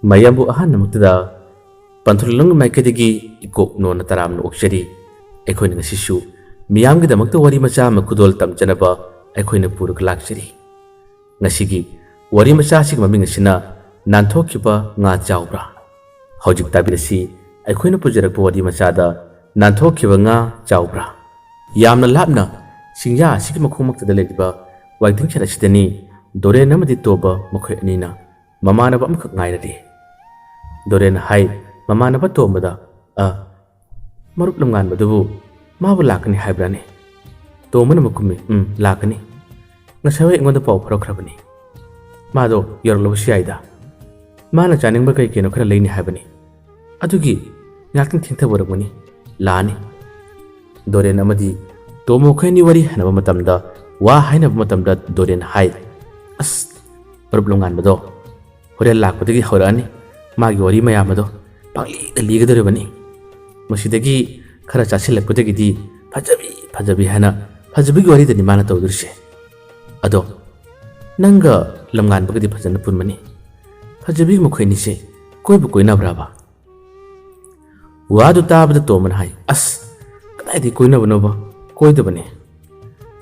mayambu ahan namuktada panthulung maikadigi ikok no nataram no okshari ekhoi na sishu miyam gi damakta wari macha ma kudol tamjanaba ekhoi na puruk lakchari ngasigi wari macha sig maming sina nanthokhiba nga chawbra hojik tabirasi ekhoi na pujarak wari macha da nanthokhiba nga chawbra yamna lapna singya sig makhumak da legiba waiting chara sidani dore namadi toba makhoi anina mamana ba amkhak ngairadi dore na hai mamana ba tomada marup lamngan badubu mabu lakani haibrani tomana makumi lakani ngasawe ngonda paw pharakrabani mado yorlobu siaida mana chaning ba kai keno khara leini haibani adugi ngakting thingtha boragmani lani doren amadi tomo khaini wari hanaba matamda wa hainaba matamda doren hai as marup lamngan bado hore lakpadagi horani magi wari mayamado pangli ligadoribani masidagi khara chasilakpadagidi fajabi hana fajabigi wari dani mana tawdurse ado nanga lamngan bagadi fajana punmani fajabi mukhoini se koibu koina braba wadu tabada toman hai as kadaidi koina banoba koidabane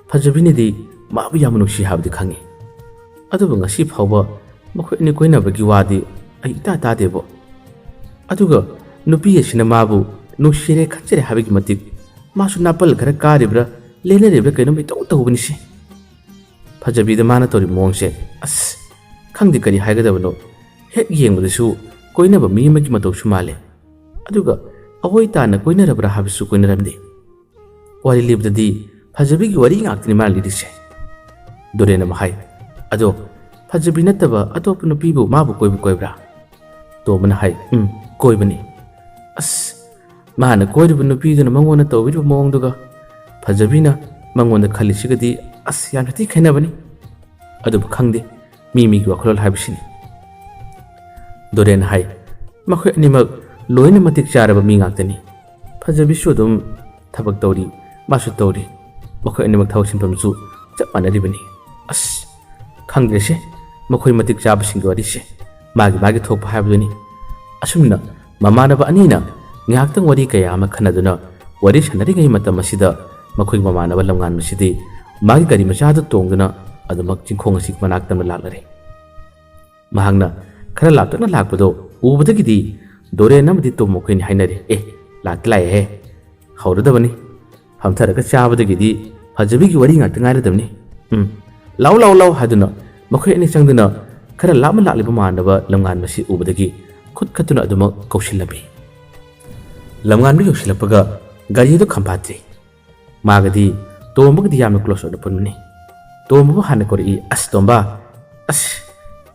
fajabini di mabu yamunuksi habdi khangi aduba ngasi phawba mukhoini koina bagi wadi ai ta debo aduga nupi asina mabu nuksire khachire habigi matik masu napal gara karibra lene rebra kaino mi to bani se fajabi da mana tori mongse as khangdi kari haigadabano hek yengbudasu koina ba mi magi matok sumale aduga awoi ta na koina rabra habisu koina ramdi wari libdadi fajabi gi wari ngaktini ma lidise dorena mahai ado fajabi nataba atop nupi bu mabu koibu koibra to mana hai koibani as mana koibu nupi duna mangona tawbiru mongduga fajabina mangona khalisigadi as yanati khainabani adu khangde mi gi wakhol habisini doren hai makhoi animak loina matik charaba mi ngaktani fajabi su dum thabak tawri masu tawri makhoi animak thawsin pamsu chap manaribani as khangde se makhoi matik chaba sing wari se magi thokpa habduni asumna mamanaba anina ngaktang wari kaya ama khanaduna wari sanari ngai matam asida makhoi mamanaba lamngan masidi magi gari machada tongduna adumak chingkhong asik manak tam laklare mahangna khara laptana lakpado ubadagidi dore namadi to mokhoi ni hainare laklai he hauradabani hamtharaga chabadagidi fajabi gi wari ngakta ngairadabni law haduna makhoi ani changduna khara lama lakliba manaba lamngan masi ubadagi khut khatuna aduma kausilabi lamngan bi kausilapaga gari do khampatri magadi tombagdi yamna close oda punni tombu hana kori as tomba as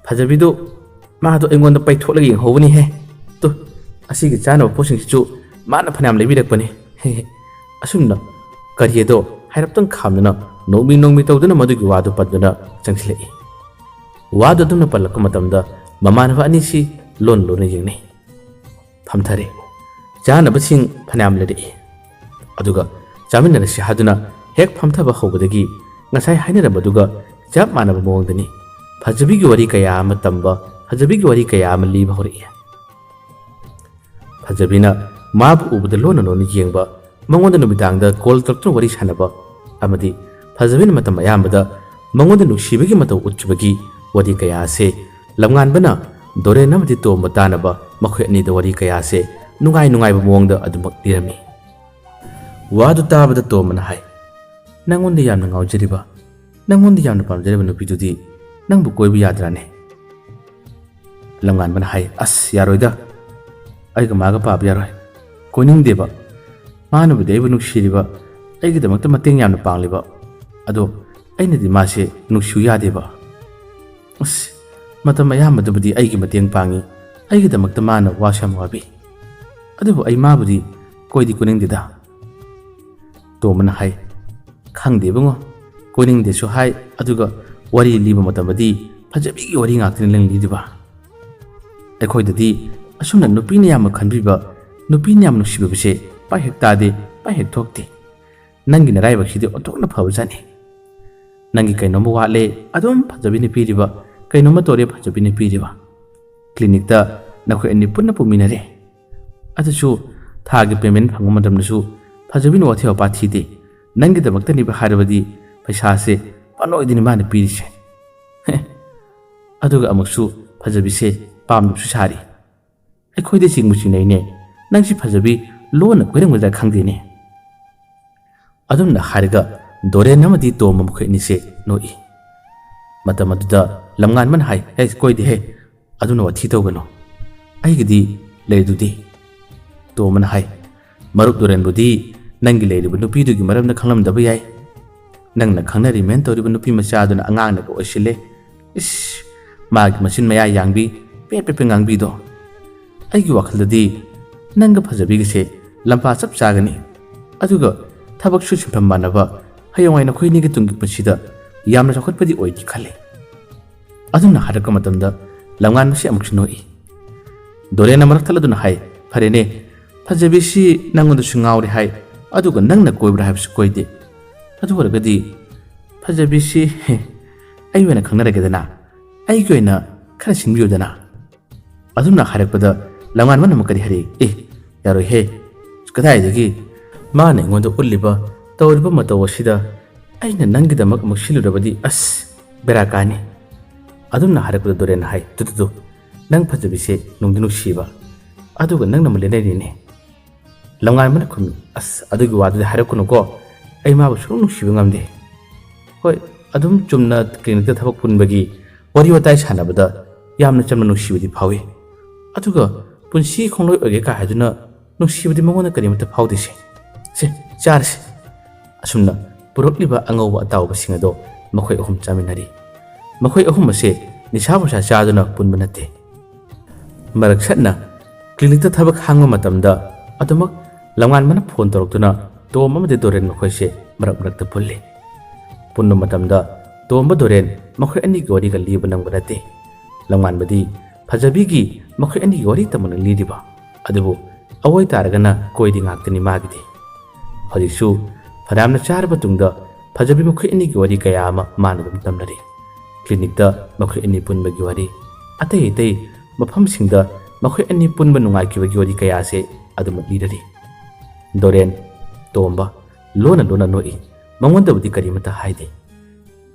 fajabi do ma do engon da pai tholagi hobani he to asigi chana posing chu mana phanam lebi rakpani asumna gari do hairaptang khamna nomi tawduna madugi wadu paduna changsilai wadu dumna palakka matamda mamanaba anisi lon yengni phamthare jana basing phanam lede aduga jaminna si haduna hek phamthaba hobadagi ngasai hainara baduga jab manaba mongdani fajabi gi wari kaya matamba fajabi gi wari kaya amli bahori fajabina mabu ubda lon yengba mangonda nubidangda kol taktu wari sanaba amadi fajabina matam ayambada mangonda nuksibagi mataw utchubagi wari kaya se lamngan bana dore namadi to matanaba makhoi ani da wari kaya se nungai ba mongda adumak dirami wadu tabada to man hai nangonda yamna ngaujariba nangonda yamna pamjariba nupidudi nangbu koibu yadrane lamngan ban hai as yaroida aiga maga pab yaroi koning deba manu debu nuksiriba aigi damakta mateng yamna pangliba ado aina di mase nuksu yadeba as matam ayammadabudi aigi mateng pangi aigi damakta mana wasam wabi adubu ai mabudi koidi kuning dida to man hai khangde bungo kuning de su hai aduga wari liba matamadi fajabi gi wari ngaktin leng lidiba ekhoi asumna nupi ne yam khanbiba nupi ne yam nusiba bise pa hek tade pa hek thokte nangi na raiba khide otokna phawjani nangi kaino mo wale adum fajabi ni piriba kaino ma tore fajabi ni piriba clinic da nakhoi ani punna puminare adachu thagi payment phangma madamnasu phajabin wathia pathi de nangi damakta ni ba harabadi paisa se panoi dini mana pirise aduga amaksu phajabi se pamnu su sari akhoi de singmu sinai ne nangsi phajabi lona koirang wada khangde ne adumna hariga dore namadi to mamkhoi ni se noi matamaduda lamngan man hai he koi de he aduna wathi to gano ai gidi leidudi to man hai maruk doren budi nangi leiri bu nupi du gi maram na khanglam da bayai nang na khangna ri men to ri bu nupi macha duna angang na ko osile is mag machine maya yangbi pe pe pe ngangbi do ai gi wakhal di nanga phajabi gi se lampa chap chagani aduga thabak su chimpham manaba hayawai na khoini gi tungi pachida yamna chakhat padi oi di khale aduna haraka matamda lamngan masi amuk sinoi dore na marak thala duna hai pharene phajabi si nangondu sungawri hai aduga nangna koibra habsu koide adu waragadi phajabi si ai wena khangnara gedana ai goina khara singbiudana aduna harakpada lamngan man makadi hari yaro he kadai degi mane ngondo ulliba tawriba matawasida aina nangidamak maksilurabadi as berakani adumna harakpada doren hai tutu nang phajabi se nungdinu siba aduga nangna malene ne lamngan man khumi as adugi wadu harakuno ko ai ma bu sunu siba ngamde hoi adum chumna clinic ta thabak punbagi wari watai sanabada yamna chamna nusibadi phawi aduga punsi khongloi oge ka haduna nusibadi mangona karimata phawde se charse asumna purokliba angowa tawba singado makhoi ahum chaminari makhoi ahum ase nisha basa chaduna punba nate marak satna clinic ta thabak hangma matamda adumak lamngan mana phone toroktuna to mamade doren makhoi se marak ta pulle punno matamda tomba doren makhoi ani gori ga liba nang banate lamngan badi phajabi gi makhoi ani gori tamana lidiba adubu awai taragana koidi ngaktani magidi hodisu phadamna charba tungda phajabi makhoi ani gori kaya ama manadum tamnari clinic da makhoi ani punba gi wari atei mafam singda makhoi ani punba nungai ki gori kaya se aduma lidari doren tomba lona noi mangonda budi karimata haide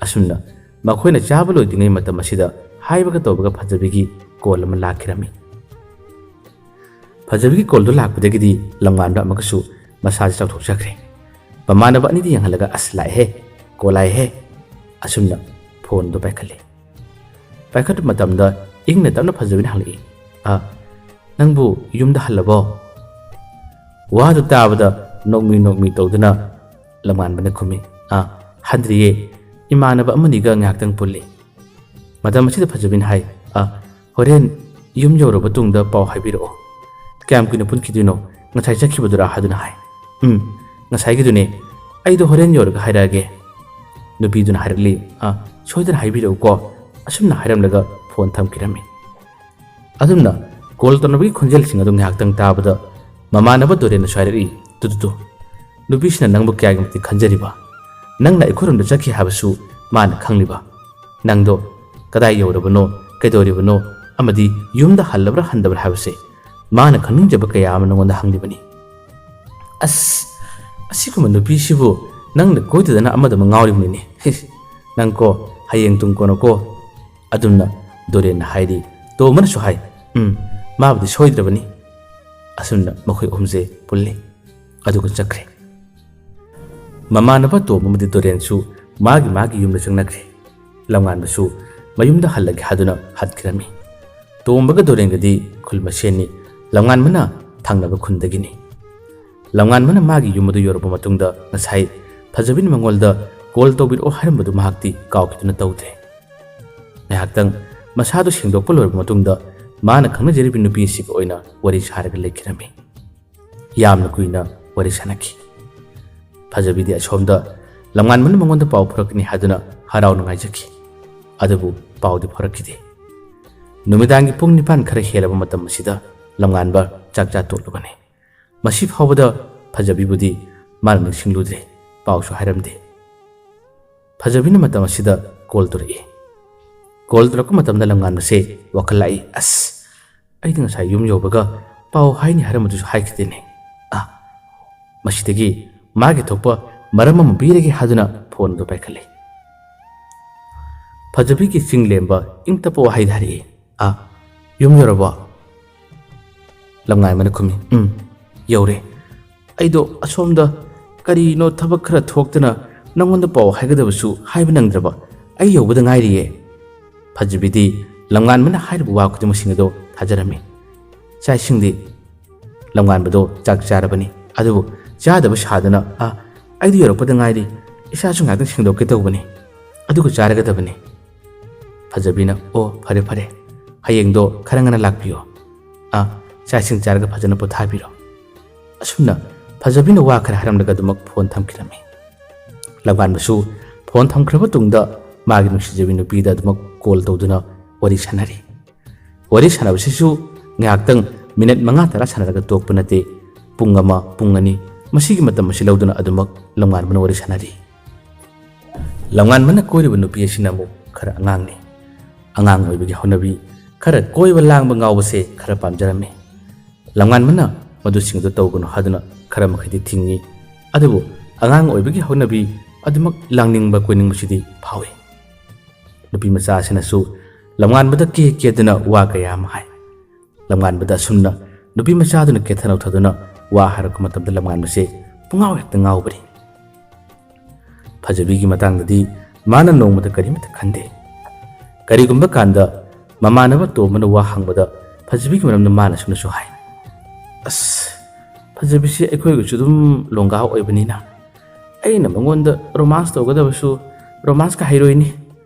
asumna makhoi na chabalo dingai matam asida haibaga tobaga phajabi gi call ama lakhirami phajabi gi call do lakpudagidi lamngan da makasu massage chawthok chakre pamana ba ni di yang halaga aslai he kolai he asumna phone do paikhalle paikhat matam da ingna tamna phajabi hali nangbu yumda halabo wadu tabada nokmi tawduna lamngan bana khumi handriye imanaba amaniga ngaktang pulli madam asida phajabin hai horen yum yoraba tungda paw haibiro kam kina pun kidino ngasai chakhibadura haduna hai ngasai gidune aido horen yorga hairage nubi duna harli soidan haibiro ko asumna hairamlaga phone thamkirami adumna call tonabi khonjel singa dung ngaktang tabada mamanaba dorena swairi tutu nubisna nangbu kyagmti khanjariba nangna ikorum chakhi habasu man khangliba nangdo kadai yorabano kaidoribano amadi yumda halabra handabra habase mana khaningjaba kaya amanonda hanglibani asikuma nubisibu nangna koidana amada mangawribni nangko hayeng tungkono ko adumna dorena hairi to manasu hai mabdi soidrabani asumna makhoi umje pulli aduga chakre mamanaba to mamadi dorensu magi yumda changnakre lamnganbasu mayumda hallagi haduna hadkirami tombaga dorengadi khulmaseni lamngan mana thangnaba khundagini lamngan mana magi yumadu yorba matungda ngasai phajabin mangolda call tobir o harambadu mahakti kawkituna tawde ngahaktang masadu singdokpa lorba matungda mana khangna jeribi nupi sik oina wari saraga lekirami yamna kuina wari sanaki phajabidi achomda lamngan man mangonda paw phurakni haduna harau nungai jaki adabu pawdi phurakide numidangi pung nipan khara helaba matam masida lamngan ba chakcha tolubane masi phawada phajabi budi marang singludre pawsu hairamde phajabina matam masida call torai call torak matamda lamngan mase wakalai ꯑꯩꯗꯤ ꯉꯁꯥꯏ ꯌꯨꯝ ꯌꯧꯕꯒ ꯄꯥꯎ ꯍꯥꯏꯅꯤ ꯍꯥꯏꯔꯝꯕꯗꯨꯁꯨ ꯍꯥꯏꯈꯤꯗꯦꯅꯦ ꯃꯁꯤꯗꯒꯤ ꯃꯥꯒꯤ ꯊꯣꯛꯄ ꯃꯔꯝ ꯑꯃ ꯄꯤꯔꯒꯦ ꯍꯥꯏꯗꯨꯅ ꯐꯣꯟ ꯑꯗꯨ ꯄꯥꯏꯈꯠꯂꯦ ꯐꯖꯕꯤꯒꯤ ꯆꯤꯡ ꯂꯦꯝꯕ ꯏꯪ ꯇꯞꯄ ꯋꯥꯍꯩꯗ ꯍꯥꯏꯔꯛꯏ ꯌꯨꯝ ꯌꯧꯔꯕꯣ ꯂꯝꯉꯥꯟꯕꯅ ꯈꯨꯝꯃꯤ ꯌꯧꯔꯦ ꯑꯩꯗꯣ ꯑꯁꯣꯝꯗ ꯀꯔꯤꯅꯣ ꯊꯕꯛ ꯈꯔ ꯊꯣꯛꯇꯅ ꯅꯪꯉꯣꯟꯗ ꯄꯥꯎ ꯍꯥꯏꯒꯗꯕꯁꯨ ꯍꯥꯏꯕ ꯅꯪꯗ꯭ꯔꯕ ꯑꯩ ꯌꯧꯕꯗ ꯉꯥꯏꯔꯤꯌꯦ ꯐꯖꯕꯤꯗꯤ ꯂꯝꯉꯥꯟꯕꯅ ꯍꯥꯏꯔꯤꯕ ꯋꯥ ꯈꯨꯗꯤꯡꯃꯛꯁꯤꯡ ꯑꯗꯨ ꯊꯥꯖꯔꯝꯃꯤ ꯆꯥꯛ ꯏꯁꯤꯡꯗꯤ ꯂꯝꯉꯥꯟꯕꯗꯣ ꯆꯥꯛ ꯆꯥꯔꯕꯅꯤ ꯑꯗꯨꯕꯨ ꯆꯥꯗꯕ ꯁꯥꯗꯅ ꯑꯩꯗꯤ ꯌꯧꯔꯛꯄꯗ ꯉꯥꯏꯔꯤ ꯏꯁꯥꯁꯨ ꯉꯥꯛꯇꯪ ꯁꯦꯡꯗꯣꯛꯀꯦ ꯇꯧꯕꯅꯤ ꯑꯗꯨꯒ ꯆꯥꯔꯒꯗꯕꯅꯤ ꯐꯖꯕꯤꯅ ꯑꯣ ꯐꯔꯦ ꯐꯔꯦ ꯍꯌꯦꯡꯗꯣ ꯈꯔ ꯉꯟꯅ ꯂꯥꯛꯄꯤꯌꯣ ꯆꯥꯛ ꯏꯁꯤꯡ ꯆꯥꯔꯒ ꯐꯖꯅ ꯄꯣꯊꯥꯕꯤꯔꯣ ꯑꯁꯨꯝꯅ ꯐꯖꯕꯤꯅ ꯋꯥ ꯈꯔ ꯍꯥꯏꯔꯝꯂꯒ ꯑꯗꯨꯃꯛ ꯐꯣꯟ ꯊꯝꯈꯤꯔꯝꯃꯤ ꯂꯝꯉꯥꯟꯕꯁꯨ ꯐꯣꯟ ꯊꯝꯈ꯭ꯔꯕ ꯇꯨꯡꯗ ꯃꯥꯒꯤ ꯅꯨꯡꯁꯤꯖꯕꯤ ꯅꯨꯄꯤꯗ ꯑꯗꯨꯃꯛ ꯀꯣꯜ ꯇꯧꯗꯨꯅ ꯋꯥꯔꯤ ꯁꯥꯟꯅꯔꯤ ꯋꯥꯔꯤ ꯁꯥꯟꯅꯕꯁꯤꯁꯨ ꯉꯥꯏꯍꯥꯛꯇꯪ ꯃꯤꯅꯠ 5-10 ꯁꯥꯟꯅꯔꯒ ꯇꯣꯛꯄ ꯅꯠꯇꯦ ꯄꯨꯡ 1 ꯄꯨꯡ 2 ꯃꯁꯤꯒꯤ ꯃꯇꯝ ꯑꯁꯤ ꯂꯧꯗꯨꯅ ꯑꯗꯨꯃꯛ ꯂꯝꯉꯥꯟꯕꯅ ꯋꯥꯔꯤ ꯁꯥꯟꯅꯔꯤ ꯂꯝꯉꯥꯟꯕꯅ ꯀꯣꯏꯔꯤꯕ ꯅꯨꯄꯤ ꯑꯁꯤꯅ ꯑꯃꯨꯛ ꯈꯔ ꯑꯉꯥꯡꯅꯤ ꯑꯉꯥꯡ ꯑꯣꯏꯕꯒꯤ ꯍꯧꯅꯕꯤ ꯈꯔ ꯀꯣꯏꯕ ꯂꯥꯡꯕ ꯉꯥꯎꯕꯁꯦ ꯈꯔ ꯄꯥꯝꯖꯔꯝꯃꯤ ꯂꯝꯉꯥꯟꯕꯅ ꯃꯗꯨꯁꯤꯡ ꯑꯗꯨ ꯇꯧꯒꯅꯨ ꯍꯥꯏꯗꯨꯅ ꯈꯔ ꯃꯈꯩꯗꯤ ꯊꯤꯡꯉꯤ ꯑꯗꯨꯕꯨ ꯑꯉꯥꯡ ꯑꯣꯏꯕꯒꯤ ꯍꯧꯅꯕꯤ ꯑꯗꯨꯃꯛ ꯂꯥꯡꯅꯤꯡꯕ ꯀꯣꯏꯅꯤꯡꯕꯁꯤꯗꯤ ꯐꯥꯎꯏ ꯅꯨꯄꯤ ꯃꯆꯥ ꯑꯁꯤꯅꯁꯨ ꯂꯝꯉꯥꯟꯕꯗ ꯀꯦꯗꯨꯅ ꯋꯥ ꯀꯌꯥ ꯑꯃ ꯍꯥꯏ ꯂꯝꯉꯥꯟꯕꯗ ꯑꯁꯨꯝꯅ ꯅꯨꯄꯤ ꯃꯆꯥꯗꯨꯅ ꯀꯦꯊꯅꯧꯊꯗꯨꯅ ꯋꯥ ꯍꯥꯏꯔꯛꯄ ꯃꯇꯝꯗ ꯂꯝꯉꯥꯟꯕꯁꯦ ꯄꯨꯡꯉꯥꯎ ꯍꯦꯛꯇ ꯉꯥꯎꯕꯅꯤ ꯐꯖꯕꯤꯒꯤ ꯃꯇꯥꯡꯗꯗꯤ ꯃꯥꯅ ꯅꯣꯡꯃꯗ ꯀꯔꯤꯃꯠꯇ ꯈꯟꯗꯦ ꯀꯔꯤꯒꯨꯝꯕ ꯀꯥꯟꯗ ꯃꯃꯥꯟꯅꯕ ꯇꯣꯝꯕꯅ ꯋꯥ ꯍꯪꯕꯗ ꯐꯖꯕꯤꯒꯤ ꯃꯔꯝꯗ ꯃꯥꯅ ꯁꯨꯅꯁꯨ ꯍꯥꯏ ꯐꯖꯕꯤꯁꯤ ꯑꯩꯈꯣꯏꯒꯁꯨ ꯑꯗꯨꯝ ꯂꯣꯡꯒꯥ ꯑꯣꯏꯕꯅꯤꯅ ꯑꯩꯅ ꯃꯉꯣꯟꯗ ꯔꯣꯃꯥꯟꯁ ꯇꯧꯒꯗꯕꯁꯨ ꯔꯣꯃꯥꯟꯁꯀ ꯍꯩꯔꯣꯏꯅꯤ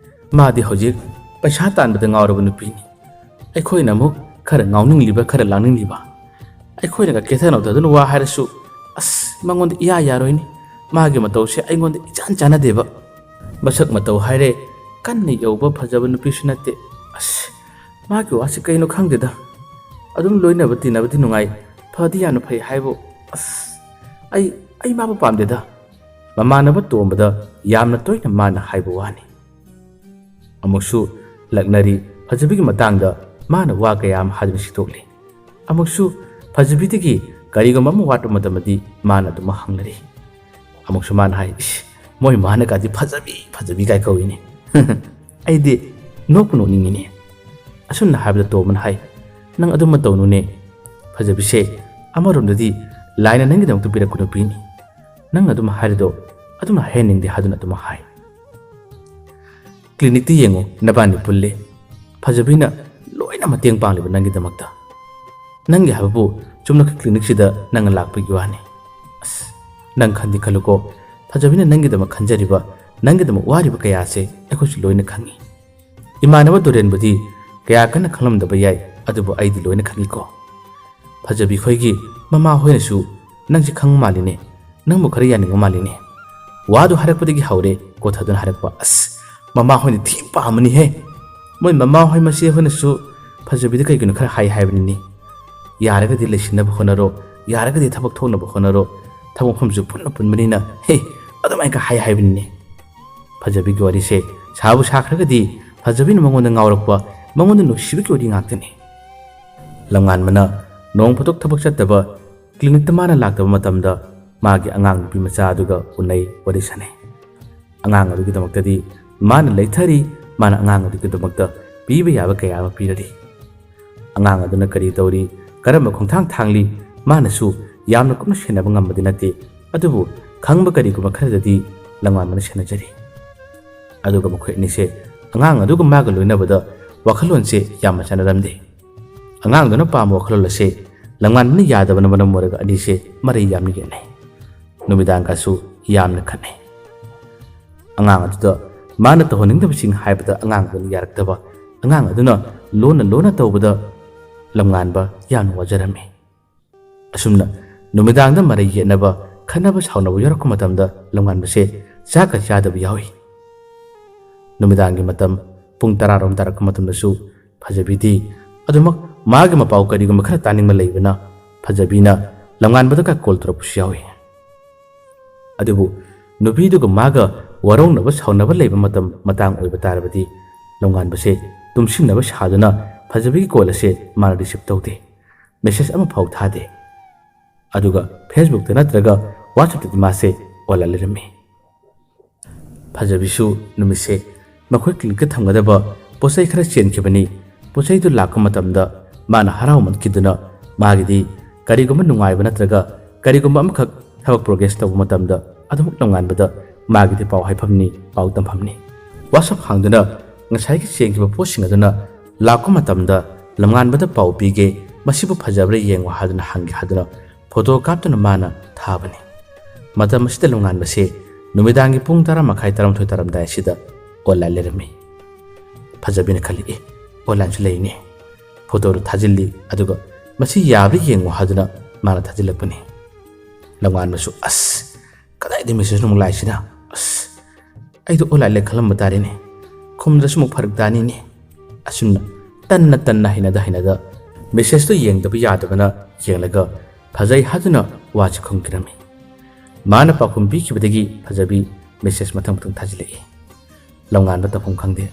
ꯃꯥꯗꯤ ꯍꯧꯖꯤꯛ ꯄꯩꯁꯥ ꯇꯥꯟꯕꯗ ꯉꯥꯎꯔꯕ ꯅꯨꯄꯤꯅꯤ ꯑꯩꯈꯣꯏꯅ ꯑꯃꯨꯛ ꯈꯔ ꯉꯥꯎꯅꯤꯡꯂꯤꯕ ꯈꯔ ꯂꯥꯡꯅꯤꯡꯂꯤꯕ ꯑꯩꯈꯣꯏꯅꯒ ꯀꯦꯊꯅꯧꯊꯗꯨꯅ ꯋꯥ ꯍꯥꯏꯔꯁꯨ ꯃꯉꯣꯟꯗ ꯏꯌꯥ ꯌꯥꯔꯣꯏꯅꯤ ꯃꯥꯒꯤ ꯃꯇꯧꯁꯦ ꯑꯩꯉꯣꯟꯗ ꯏꯆꯥꯟ ꯆꯥꯟꯅꯗꯦꯕ ꯃꯁꯛ ꯃꯇꯧ ꯍꯥꯏꯔꯦ ꯀꯟꯅ ꯌꯧꯕ ꯐꯖꯕ ꯅꯨꯄꯤꯁꯨ ꯅꯠꯇꯦ ꯃꯥꯒꯤ ꯋꯥꯁꯤ ꯀꯩꯅꯣ ꯈꯪꯗꯦꯗ ꯑꯗꯨꯝ ꯂꯣꯏꯅꯕ ꯇꯤꯟꯅꯕꯗꯤ ꯅꯨꯡꯉꯥꯏ ꯐꯗꯤ ꯌꯥꯝꯅ ꯐꯩ ꯍꯥꯏꯕꯨ ꯑꯩ ꯃꯥꯕꯨ ꯄꯥꯝꯗꯦꯗ ꯃꯃꯥꯟꯅꯕ ꯇꯣꯝꯕꯗ ꯌꯥꯝꯅ ꯇꯣꯏꯅ ꯃꯥꯅ ꯍꯥꯏꯕ ꯋꯥꯅꯤ ꯑꯃꯨꯛꯁꯨ ꯂꯛꯅꯔꯤ ꯐꯖꯕꯤꯒꯤ ꯃꯇꯥꯡꯗ ꯃꯥꯅ ꯋꯥ ꯀꯌꯥ ꯑꯃ ꯍꯥꯏꯗꯨꯅ ꯁꯤꯇꯣꯛꯂꯤ ꯑꯃꯨꯛꯁꯨ ꯐꯖꯕꯤꯗꯒꯤ ꯀꯔꯤꯒꯨꯝꯕ ꯑꯃ ꯋꯥꯠꯄ ꯃꯇꯝꯗꯗꯤ ꯃꯥꯅ ꯑꯗꯨꯝ ꯍꯪꯅꯔꯤ ꯑꯃꯨꯛꯁꯨ ꯃꯥꯅ ꯍꯥꯏ ꯃꯣꯏ ꯃꯥꯅꯀꯥꯗꯤ ꯐꯖꯕꯤ ꯀꯥꯏ ꯀꯧꯏꯅꯤ ꯑꯩꯗꯤ ꯅꯣꯛꯄꯨ ꯅꯣꯛꯅꯤꯡꯉꯤꯅꯦ ꯑꯁꯨꯝꯅ ꯍꯥꯏꯕꯗ ꯇꯣꯝꯕꯅ ꯍꯥꯏ ꯅꯪ ꯑꯗꯨꯝꯃ ꯇꯧꯅꯨꯅꯦ ꯐꯖꯕꯤꯁꯦ ꯑꯃꯔꯣꯝꯗꯗꯤ ꯂꯥꯏꯅ ꯅꯪꯒꯤꯗꯃꯛꯇ ꯄꯤꯔꯛꯄ ꯅꯨꯄꯤꯅꯤ ꯅꯪ ꯑꯗꯨꯝ ꯍꯥꯏꯔꯤꯗꯣ ꯑꯗꯨꯝ ꯍꯥꯏꯍꯟꯅꯤꯡꯗꯦ ꯍꯥꯏꯗꯨꯅ ꯑꯗꯨꯝ ꯍꯥꯏ ꯀ꯭ꯂꯤꯅꯤꯛꯇ ꯌꯦꯡꯉꯨ ꯅꯕꯥꯅꯤ ꯄꯨꯜꯂꯦ ꯐꯖꯕꯤꯅ ꯂꯣꯏꯅ ꯃꯇꯦꯡ ꯄꯥꯡꯂꯤꯕ ꯅꯪꯒꯤꯗꯃꯛꯇ ꯅꯪꯒꯤ ꯍꯥꯏꯕꯕꯨ ꯆꯨꯝꯅ ꯀ꯭ꯂꯤꯅꯤꯛꯁꯤꯗ ꯅꯪꯅ ꯂꯥꯛꯄꯒꯤ ꯋꯥꯅꯤ ꯅꯪ ꯈꯟꯗꯤ ꯈꯜꯂꯨꯀꯣ ꯐꯖꯕꯤꯅ ꯅꯪꯒꯤꯗꯃꯛ ꯈꯟꯖꯔꯤꯕ ꯅꯪꯒꯤꯗꯃꯛ ꯋꯥꯔꯤꯕ ꯀꯌꯥꯁꯦ ꯑꯩꯈꯣꯏꯁꯨ ꯂꯣꯏꯅ ꯈꯪꯉꯤ ꯏꯃꯥꯟꯅꯕ ꯗꯣꯔꯦꯟꯕꯨꯗꯤ ꯀꯌꯥ ꯀꯟꯅ ꯈꯪꯂꯝꯗꯕ ꯌꯥꯏ ꯑꯗꯨꯕꯨ ꯑꯩꯗꯤ ꯂꯣꯏꯅ ꯈꯪꯉꯤꯀꯣ ꯐꯖꯕꯤ ꯈꯣꯏꯒꯤ ꯃꯃꯥ ꯍꯣꯏꯅꯁꯨ ꯅꯪꯁꯤ ꯈꯪꯕ ꯃꯥꯜꯂꯤꯅꯦ ꯅꯪꯕꯨ ꯈꯔ ꯌꯥꯅꯤꯡꯕ ꯃꯥꯜꯂꯤꯅꯦ ꯋꯥꯗꯨ ꯍꯥꯏꯔꯛꯄꯗꯒꯤ ꯍꯧꯔꯦ ꯀꯣꯊꯗꯨꯅ ꯍꯥꯏꯔꯛꯄ ꯃꯃꯥ ꯍꯣꯏꯅ ꯊꯤ ꯄꯥꯝꯃꯅꯤꯍꯦ ꯃꯣꯏ ꯃꯃꯥ ꯍꯣꯏ ꯃꯆꯦ ꯍꯣꯏꯅꯁꯨ ꯐꯖꯕꯤꯗ ꯀꯩꯒꯤꯅꯣ ꯈꯔ ꯍꯥꯏꯕꯅꯤꯅꯦ ꯌꯥꯔꯒꯗꯤ ꯂꯩꯁꯤꯟꯅꯕ ꯍꯣꯠꯅꯔꯣ ꯌꯥꯔꯒꯗꯤ ꯊꯕꯛ ꯊꯣꯛꯅꯕ ꯍꯣꯠꯅꯔꯣ ꯊꯕꯛ ꯃꯐꯝꯁꯨ ꯄꯨꯟꯕꯅꯤꯅ ꯑꯗꯨꯃꯥꯏꯅ ꯍꯥꯏꯕꯅꯤꯅꯦ ꯐꯖꯕꯤꯒꯤ ꯋꯥꯔꯤꯁꯦ ꯁꯥꯕꯨ ꯁꯥꯈ꯭ꯔꯒꯗꯤ ꯐꯖꯕꯤꯅ ꯃꯉꯣꯟꯗ ꯉꯥꯎꯔꯛꯄ ꯃꯉꯣꯟꯗ ꯅꯨꯡꯁꯤꯕꯒꯤ ꯋꯥꯔꯤ ꯉꯥꯛꯇꯅꯤ ꯂꯝꯉꯥꯟꯕꯅ ꯅꯣꯡ ꯐꯥꯗꯣꯛ ꯊꯕꯛ ꯆꯠꯇꯕ ꯀ꯭ꯂꯤꯅꯤꯛꯇ ꯃꯥꯅ ꯂꯥꯛꯇꯕ ꯃꯇꯝꯗ ꯃꯥꯒꯤ ꯑꯉꯥꯡ ꯅꯨꯄꯤ ꯃꯆꯥ ꯑꯗꯨꯒ ꯎꯅꯩ ꯋꯥꯔꯤ ꯁꯥꯟꯅꯩ ꯑꯉꯥꯡ ꯑꯗꯨꯒꯤꯗꯃꯛꯇꯗꯤ ꯃꯥꯅ ꯂꯩꯊꯔꯤ ꯃꯥꯅ ꯑꯉꯥꯡ ꯑꯗꯨꯒꯤꯗꯃꯛꯇ ꯄꯤꯕ ꯌꯥꯕ ꯀꯌꯥ ꯑꯃ ꯄꯤꯔꯤ ꯑꯉꯥꯡ ꯑꯗꯨꯅ ꯀꯔꯤ ꯇꯧꯔꯤ ꯀꯔꯝꯕ ꯈꯣꯡꯊꯥꯡ ꯊꯥꯡꯂꯤ ꯃꯥꯅꯁꯨ ꯌꯥꯝꯅ ꯀꯨꯞꯅ ꯁꯦꯟꯅꯕ ꯉꯝꯕꯗꯤ ꯅꯠꯇꯦ ꯑꯗꯨꯕꯨ ꯈꯪꯕ ꯀꯔꯤꯒꯨꯝꯕ ꯈꯔꯗꯗꯤ ꯂꯝꯉꯥꯟꯕꯅ ꯁꯦꯟꯅꯖꯔꯤ ꯑꯗꯨꯒ ꯃꯈꯣꯏ ꯑꯅꯤꯁꯦ ꯑꯉꯥꯡ ꯑꯗꯨꯒ ꯃꯥꯒ ꯂꯣꯏꯅꯕꯗ ꯋꯥꯈꯜꯂꯣꯟꯁꯦ ꯌꯥꯝꯅ ꯆꯥꯟꯅꯔꯝꯗꯦ ꯑꯉꯥꯡꯗꯨꯅ ꯄꯥꯝꯕ ꯋꯥꯈꯜꯂꯣꯟ ꯑꯁꯦ ꯂꯝꯉꯥꯟꯕꯅ ꯌꯥꯗꯕꯅ ꯃꯔꯝ ꯑꯣꯏꯔꯒ ꯑꯅꯤꯁꯦ ꯃꯔꯩ ꯌꯥꯝꯅ ꯌꯦꯠꯅꯩ ꯅꯨꯃꯤꯗꯥꯡꯒꯁꯨ ꯌꯥꯝꯅ ꯈꯠꯅꯩ ꯑꯉꯥꯡ ꯑꯗꯨꯗ ꯃꯥꯅ ꯇꯧꯍꯟꯅꯤꯡꯗꯕꯁꯤꯡ ꯍꯥꯏꯕꯗ ꯑꯉꯥꯡ ꯑꯗꯨꯅ ꯌꯥꯔꯛꯇꯕ ꯑꯉꯥꯡ ꯑꯗꯨꯅ ꯂꯣꯟꯅ ꯇꯧꯕꯗ ꯂꯝꯉꯥꯟꯕ ꯌꯥꯝꯅ ꯋꯥꯖꯔꯝꯃꯤ ꯑꯁꯨꯝꯅ ꯅꯨꯃꯤꯗꯥꯡꯗ ꯃꯔꯩ ꯌꯦꯠꯅꯕ ꯈꯠꯅꯕ ꯁꯥꯎꯅꯕ ꯌꯥꯎꯔꯛꯄ ꯃꯇꯝꯗ ꯂꯝꯉꯥꯟꯕꯁꯦ ꯆꯥꯛꯀ ꯆꯥꯗꯕ ꯌꯥꯎꯏ ꯅꯨꯃꯤꯗꯥꯡꯒꯤ ꯃꯇꯝ ꯄꯨꯡ 10 ꯇꯥꯔꯛꯄ ꯃꯇꯝꯗꯁꯨ ꯐꯖꯕꯤꯗꯤ ꯑꯗꯨꯃꯛ ꯃꯥꯒꯤ ꯃꯄꯥꯎ ꯀꯔꯤꯒꯨꯝꯕ ꯈꯔ ꯇꯥꯅꯤꯡꯕ ꯂꯩꯕꯅ ꯐꯖꯕꯤꯅ ꯂꯝꯉꯥꯟꯕꯗ ꯀꯣꯜ ꯇꯧꯔꯛꯄꯁꯨ ꯌꯥꯎꯏ ꯑꯗꯨꯕꯨ ꯅꯨꯄꯤꯗꯨꯒ ꯃꯥꯒ ꯋꯥꯔꯧꯅꯕ ꯁꯥꯎꯅꯕ ꯂꯩꯕ ꯃꯇꯥꯡ ꯑꯣꯏꯕ ꯇꯥꯔꯕꯗꯤ ꯂꯝꯉꯥꯟꯕꯁꯦ ꯇꯨꯝꯁꯤꯟꯅꯕ ꯁꯥꯗꯨꯅ ꯐꯖꯕꯤꯒꯤ ꯀꯣꯜ ꯑꯁꯦ ꯃꯥꯅ ꯔꯤꯁꯤꯞ ꯇꯧꯗꯦ ꯃꯦꯁꯦꯖ ꯑꯃ ꯐꯥꯎ ꯊꯥꯗꯦ ꯑꯗꯨꯒ ꯐꯦꯁꯕꯨꯛꯇ ꯅꯠꯇ꯭ꯔꯒ ꯋꯥꯆꯞꯇꯗꯤ ꯃꯥꯁꯦ ꯑꯣꯟꯂ ꯂꯩꯔꯝꯃꯤ ꯐꯖꯕꯤꯁꯨ ꯅꯨꯃꯤꯠꯁꯦ ꯃꯈꯣꯏ ꯀ꯭ꯂꯤꯅꯤꯛꯇ ꯊꯝꯒꯗꯕ ꯄꯣꯠꯆꯩ ꯈꯔ ꯆꯦꯟꯈꯤꯕꯅꯤ ꯄꯣꯠꯆꯩꯗꯨ ꯂꯥꯛꯄ ꯃꯇꯝꯗ ꯃꯥꯅ ꯍꯔꯥꯎꯃꯟꯈꯤꯗꯨꯅ ꯃꯥꯒꯤꯗꯤ ꯀꯔꯤꯒꯨꯝꯕ ꯅꯨꯡꯉꯥꯏꯕ ꯅꯠꯇ꯭ꯔꯒ ꯀꯔꯤꯒꯨꯝꯕ ꯑꯃꯈꯛ ꯊꯕꯛ ꯄ꯭ꯔꯣꯒ꯭रेस ꯇꯧꯕ ꯃꯇꯝꯗ ꯑꯗꯨꯃꯛ ꯅꯣꯡꯉꯥꯟꯕꯗ ꯃꯥꯒꯤꯗꯤ ꯄꯥꯎ ꯍꯥꯏꯐꯝꯅꯤ ꯄꯥꯎ ꯇꯝꯐꯝꯅꯤ ꯋꯥꯁꯞ ꯍꯥꯡꯗꯨꯅ ꯉꯁꯥꯏꯒꯤ ꯆꯦꯟꯈꯤꯕ ꯄꯣꯠꯁꯤꯡ ꯑꯗꯨꯅ ꯂꯥꯛꯄ ꯃꯇꯝꯗ ꯂꯝꯉꯥꯟꯕꯗ ꯄꯥꯎ ꯄꯤꯒꯦ ꯃꯁꯤꯕꯨ ꯐꯖꯕ꯭ꯔꯥ ꯌꯦꯡꯉꯣ ꯍꯥꯏꯗꯨꯅ ꯍꯪꯒꯦ ꯍꯥꯏꯗꯨꯅ ꯐꯣꯇꯣ ꯀꯥꯞꯇꯨꯅ ꯃꯥꯅ ꯊꯥꯕꯅꯤ ꯃꯇꯝ ꯑꯁꯤꯗ ꯂꯝꯉꯥꯟꯕꯁꯦ ꯅꯨꯃꯤꯗꯥꯡꯒꯤ ꯄꯨꯡ 10:30 ꯇꯥꯔꯝꯗꯥꯏ ꯑꯁꯤꯗ ꯑꯣꯟꯂꯥꯏꯟ ꯂꯩꯔꯝꯃꯤ ꯐꯖꯕꯤꯅ ꯈꯜꯂꯤ ꯑꯣꯟꯂꯥꯏꯟꯁꯨ ꯂꯩꯅꯤ ꯐꯣꯇꯣꯗꯨ ꯊꯥꯖꯤꯜꯂꯤ ꯑꯗꯨꯒ ꯃꯁꯤ ꯌꯥꯕ꯭ꯔꯥ ꯌꯦꯡꯉꯣ ꯍꯥꯏꯗꯨꯅ ꯃꯥꯅ ꯊꯥꯖꯤꯜꯂꯛꯄꯅꯤ ꯂꯝꯉꯥꯟꯕꯁꯨ ꯀꯗꯥꯏꯗ ꯃꯦꯁꯦꯖ ꯑꯃꯨꯛ ꯂꯥꯛꯏꯁꯤꯅ ꯑꯩꯗꯣ ꯑꯣꯟꯂꯥꯏꯟ ꯂꯩ ꯈꯜꯂꯝꯕ ꯇꯥꯔꯦꯅꯦ ꯈꯨꯝꯗ꯭ꯔꯁꯨ ꯑꯃꯨꯛ ꯐꯔꯛ ꯇꯥꯅꯤꯅꯦ ꯑꯁꯨꯝꯅ ꯇꯟꯅ ꯍꯩꯅꯗ ꯃꯦꯁꯦꯖꯇꯣ ꯌꯦꯡꯗꯕ ꯌꯥꯗꯕꯅ ꯌꯦꯡꯂꯒ ꯐꯖꯩ ꯍꯥꯏꯗꯨꯅ ꯋꯥꯁꯤ ꯈꯨꯝꯈꯤꯔꯝꯃꯤ ꯃꯥꯅ ꯄꯥꯎꯈꯨꯝ ꯄꯤꯈꯤꯕꯗꯒꯤ ꯐꯖꯕꯤ ꯃꯦꯁꯦꯖ ꯃꯊꯪ ꯊꯥꯖꯤꯜꯂꯛꯏ ꯂꯝꯉꯥꯟꯕ ꯇꯧꯐꯝ ꯈꯪꯗꯦ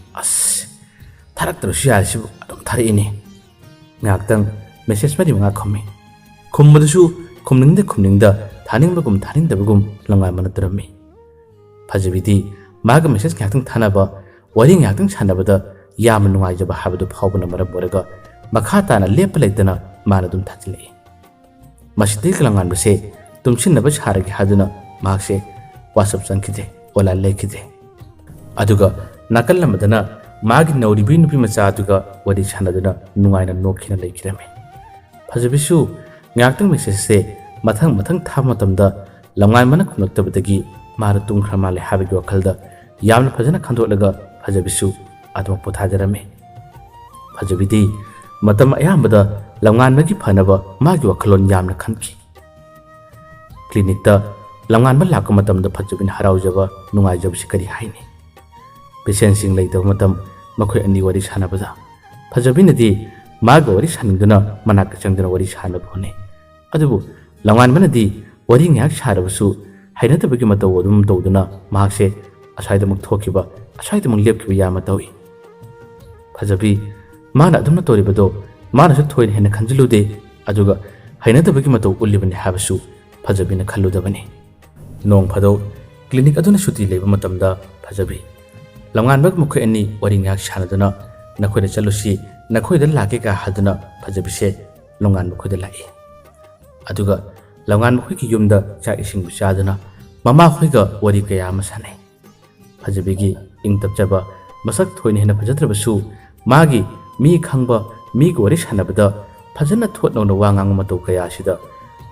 ꯊꯥꯔꯛꯇ꯭ꯔꯁꯨ ꯌꯥꯔꯤꯁꯤꯕꯨ ꯑꯗꯨꯝ ꯊꯥꯔꯛꯏꯅꯦ ꯉꯥꯏꯍꯥꯛꯇꯪ ꯃꯦꯁꯦꯖ 4-5 ꯈꯨꯝꯃꯤ ꯈꯨꯝꯕꯗꯨꯁꯨ ꯈꯨꯝꯅꯤꯡꯗ ꯊꯥꯅꯤꯡꯕꯒꯨꯝ ꯊꯥꯅꯤꯡꯗꯕꯒꯨꯝ ꯂꯝꯉꯥꯟꯕꯅ ꯇꯧꯔꯝꯃꯤ ꯐꯖꯕꯤꯗꯤ ꯃꯥꯒ ꯃꯦꯁꯦꯖ ꯉꯥꯏꯍꯥꯛꯇꯪ ꯊꯥꯅꯕ ꯋꯥꯔꯤ ꯉꯥꯏꯍꯥꯛꯇꯪ ꯁꯥꯟꯅꯕꯗ ꯌꯥꯝꯅ ꯅꯨꯡꯉꯥꯏꯖꯕ ꯍꯥꯏꯕꯗꯨ ꯐꯥꯎꯕꯅ ꯃꯔꯝ ꯑꯣꯏꯔꯒ ꯃꯈꯥ ꯇꯥꯅ ꯂꯦꯞꯄ ꯂꯩꯇꯅ ꯃꯥꯅ ꯑꯗꯨꯝ ꯊꯥꯖꯤꯜꯂꯛꯏ ꯃꯁꯤꯗꯒꯤ ꯂꯝꯉꯥꯟꯕꯁꯦ ꯇꯨꯝꯁꯤꯟꯅꯕ ꯁꯥꯔꯒꯦ ꯍꯥꯏꯗꯨꯅ ꯃꯍꯥꯛꯁꯦ ꯋꯥꯆꯞ ꯆꯪꯈꯤꯗꯦ ꯑꯣꯟꯂꯥꯏꯟ ꯂꯩꯈꯤꯗꯦ ꯑꯗꯨꯒ ꯅꯥꯀꯜ ꯑꯃꯗꯅ ꯃꯥꯒꯤ ꯅꯧꯔꯤꯕꯤ ꯅꯨꯄꯤ ꯃꯆꯥ ꯑꯗꯨꯒ ꯋꯥꯔꯤ ꯁꯥꯟꯅꯗꯨꯅ ꯅꯨꯡꯉꯥꯏꯅ ꯅꯣꯛꯈꯤꯅ ꯂꯩꯈꯤꯔꯝꯃꯤ ꯐꯖꯕꯤꯁꯨ ꯉꯥꯏꯍꯥꯛꯇꯪ ꯃꯦꯁꯦꯖꯁꯦ ꯃꯊꯪ ꯊꯥꯕ ꯃꯇꯝꯗ ꯂꯝꯉꯥꯟꯕꯅ ꯈꯨꯝꯂꯛꯇꯕꯗꯒꯤ ꯃꯥꯅ ꯇꯨꯝꯈ꯭ꯔ ꯃꯥꯜꯂꯦ ꯍꯥꯏꯕꯒꯤ ꯋꯥꯈꯜꯗ ꯌꯥꯝꯅ ꯐꯖꯅ ꯈꯟꯗꯣꯛꯂꯒ ꯐꯖꯕꯤꯁꯨ ꯑꯗꯨꯃꯛ ꯄꯣꯊꯥꯖꯔꯝꯃꯤ ꯐꯖꯕꯤꯗꯤ ꯃꯇꯝ ꯑꯌꯥꯝꯕꯗ ꯂꯝꯉꯥꯟꯕꯒꯤ ꯐꯅꯕ ꯃꯥꯒꯤ ꯋꯥꯈꯜꯂꯣꯟ ꯌꯥꯝꯅ ꯈꯟꯈꯤ ꯀ꯭ꯂꯤꯅꯤꯛꯇ ꯂꯝꯉꯥꯟꯕ ꯂꯥꯛꯄ ꯃꯇꯝꯗ ꯐꯖꯕꯤꯅ ꯍꯔꯥꯎꯖꯕ ꯅꯨꯡꯉꯥꯏꯖꯕꯁꯤ ꯀꯔꯤ ꯍꯥꯏꯅꯤ ꯄꯦꯁꯦꯟꯁꯤꯡ ꯂꯩꯇꯕ ꯃꯇꯝ ꯃꯈꯣꯏ ꯑꯅꯤ ꯋꯥꯔꯤ ꯁꯥꯟꯅꯕꯗ ꯐꯖꯕꯤꯅꯗꯤ ꯃꯥꯒ ꯋꯥꯔꯤ ꯁꯥꯅꯤꯡꯗꯨꯅ ꯃꯅꯥꯛꯇ ꯆꯪꯗꯨꯅ ꯋꯥꯔꯤ ꯁꯥꯟꯅꯕ ꯍꯣꯠꯅꯩ ꯑꯗꯨꯕꯨ ꯂꯝꯉꯥꯟꯕꯅꯗꯤ ꯋꯥꯔꯤ ꯉꯥꯏꯍꯥꯛ ꯁꯥꯔꯕꯁꯨ ꯍꯩꯅꯗꯕꯒꯤ ꯃꯇꯧ ꯑꯗꯨꯝ ꯇꯧꯗꯨꯅ ꯃꯍꯥꯛꯁꯦ ꯑꯁ꯭ꯋꯥꯏꯗꯃꯨꯛ ꯊꯣꯛꯈꯤꯕ ꯑꯁ꯭ꯋꯥꯏꯗꯃꯨꯛ ꯂꯦꯞꯈꯤꯕ ꯌꯥꯝꯅ ꯇꯧꯏ ꯐꯖꯕꯤ ꯃꯥꯅ ꯑꯗꯨꯝꯅ ꯇꯧꯔꯤꯕꯗꯣ ꯃꯥꯅꯁꯨ ꯊꯣꯏꯅ ꯍꯦꯟꯅ ꯈꯟꯖꯤꯜꯂꯨꯗꯦ ꯑꯗꯨꯒ ꯍꯩꯅꯗꯕꯒꯤ ꯃꯇꯧ ꯎꯠꯂꯤꯕꯅꯤ ꯍꯥꯏꯕꯁꯨ ꯐꯖꯕꯤꯅ ꯈꯜꯂꯨꯗꯕꯅꯤ ꯅꯣꯡ ꯐꯥꯗꯣꯛ ꯀ꯭ꯂꯤꯅꯤꯛ ꯑꯗꯨꯅ ꯁꯨꯇꯤ ꯂꯩꯕ ꯃꯇꯝꯗ ꯐꯖꯕꯤ ꯂꯝꯉꯥꯟꯕꯒ ꯃꯈꯣꯏ ꯑꯅꯤ ꯋꯥꯔꯤ ꯉꯥꯏꯍꯥꯛ ꯁꯥꯟꯅꯗꯨꯅ ꯅꯈꯣꯏꯗ ꯆꯠꯂꯨꯁꯤ ꯅꯈꯣꯏꯗ ꯂꯥꯛꯀꯦ ꯀꯥ ꯍꯥꯏꯗꯨꯅ ꯐꯖꯕꯤꯁꯦ ꯂꯝꯉꯥꯟꯕ ꯈꯣꯏꯗ ꯂꯥꯛꯏ ꯑꯗꯨꯒ ꯂꯝꯉꯥꯟꯕ ꯈꯣꯏꯒꯤ ꯌꯨꯝꯗ ꯆꯥꯛ ꯏꯁꯤꯡꯕꯨ ꯆꯥꯗꯨꯅ ꯃꯃꯥ ꯈꯣꯏꯒ ꯋꯥꯔꯤ ꯀꯌꯥ ꯑꯃ ꯁꯥꯟꯅꯩ ꯐꯖꯕꯤꯒꯤ ꯏꯪ ꯇꯞꯆꯕ ꯃꯁꯛ ꯊꯣꯏꯅ ꯍꯦꯟꯅ ꯐꯖꯗ꯭ꯔꯕꯁꯨ ꯃꯥꯒꯤ ꯃꯤ ꯈꯪꯕ ꯃꯤꯒ ꯋꯥꯔꯤ ꯁꯥꯟꯅꯕꯗ ꯐꯖꯅ ꯊꯣꯠꯅꯧꯅ ꯋꯥ ꯉꯥꯡꯕ ꯃꯇꯧ ꯀꯌꯥ ꯑꯁꯤꯗ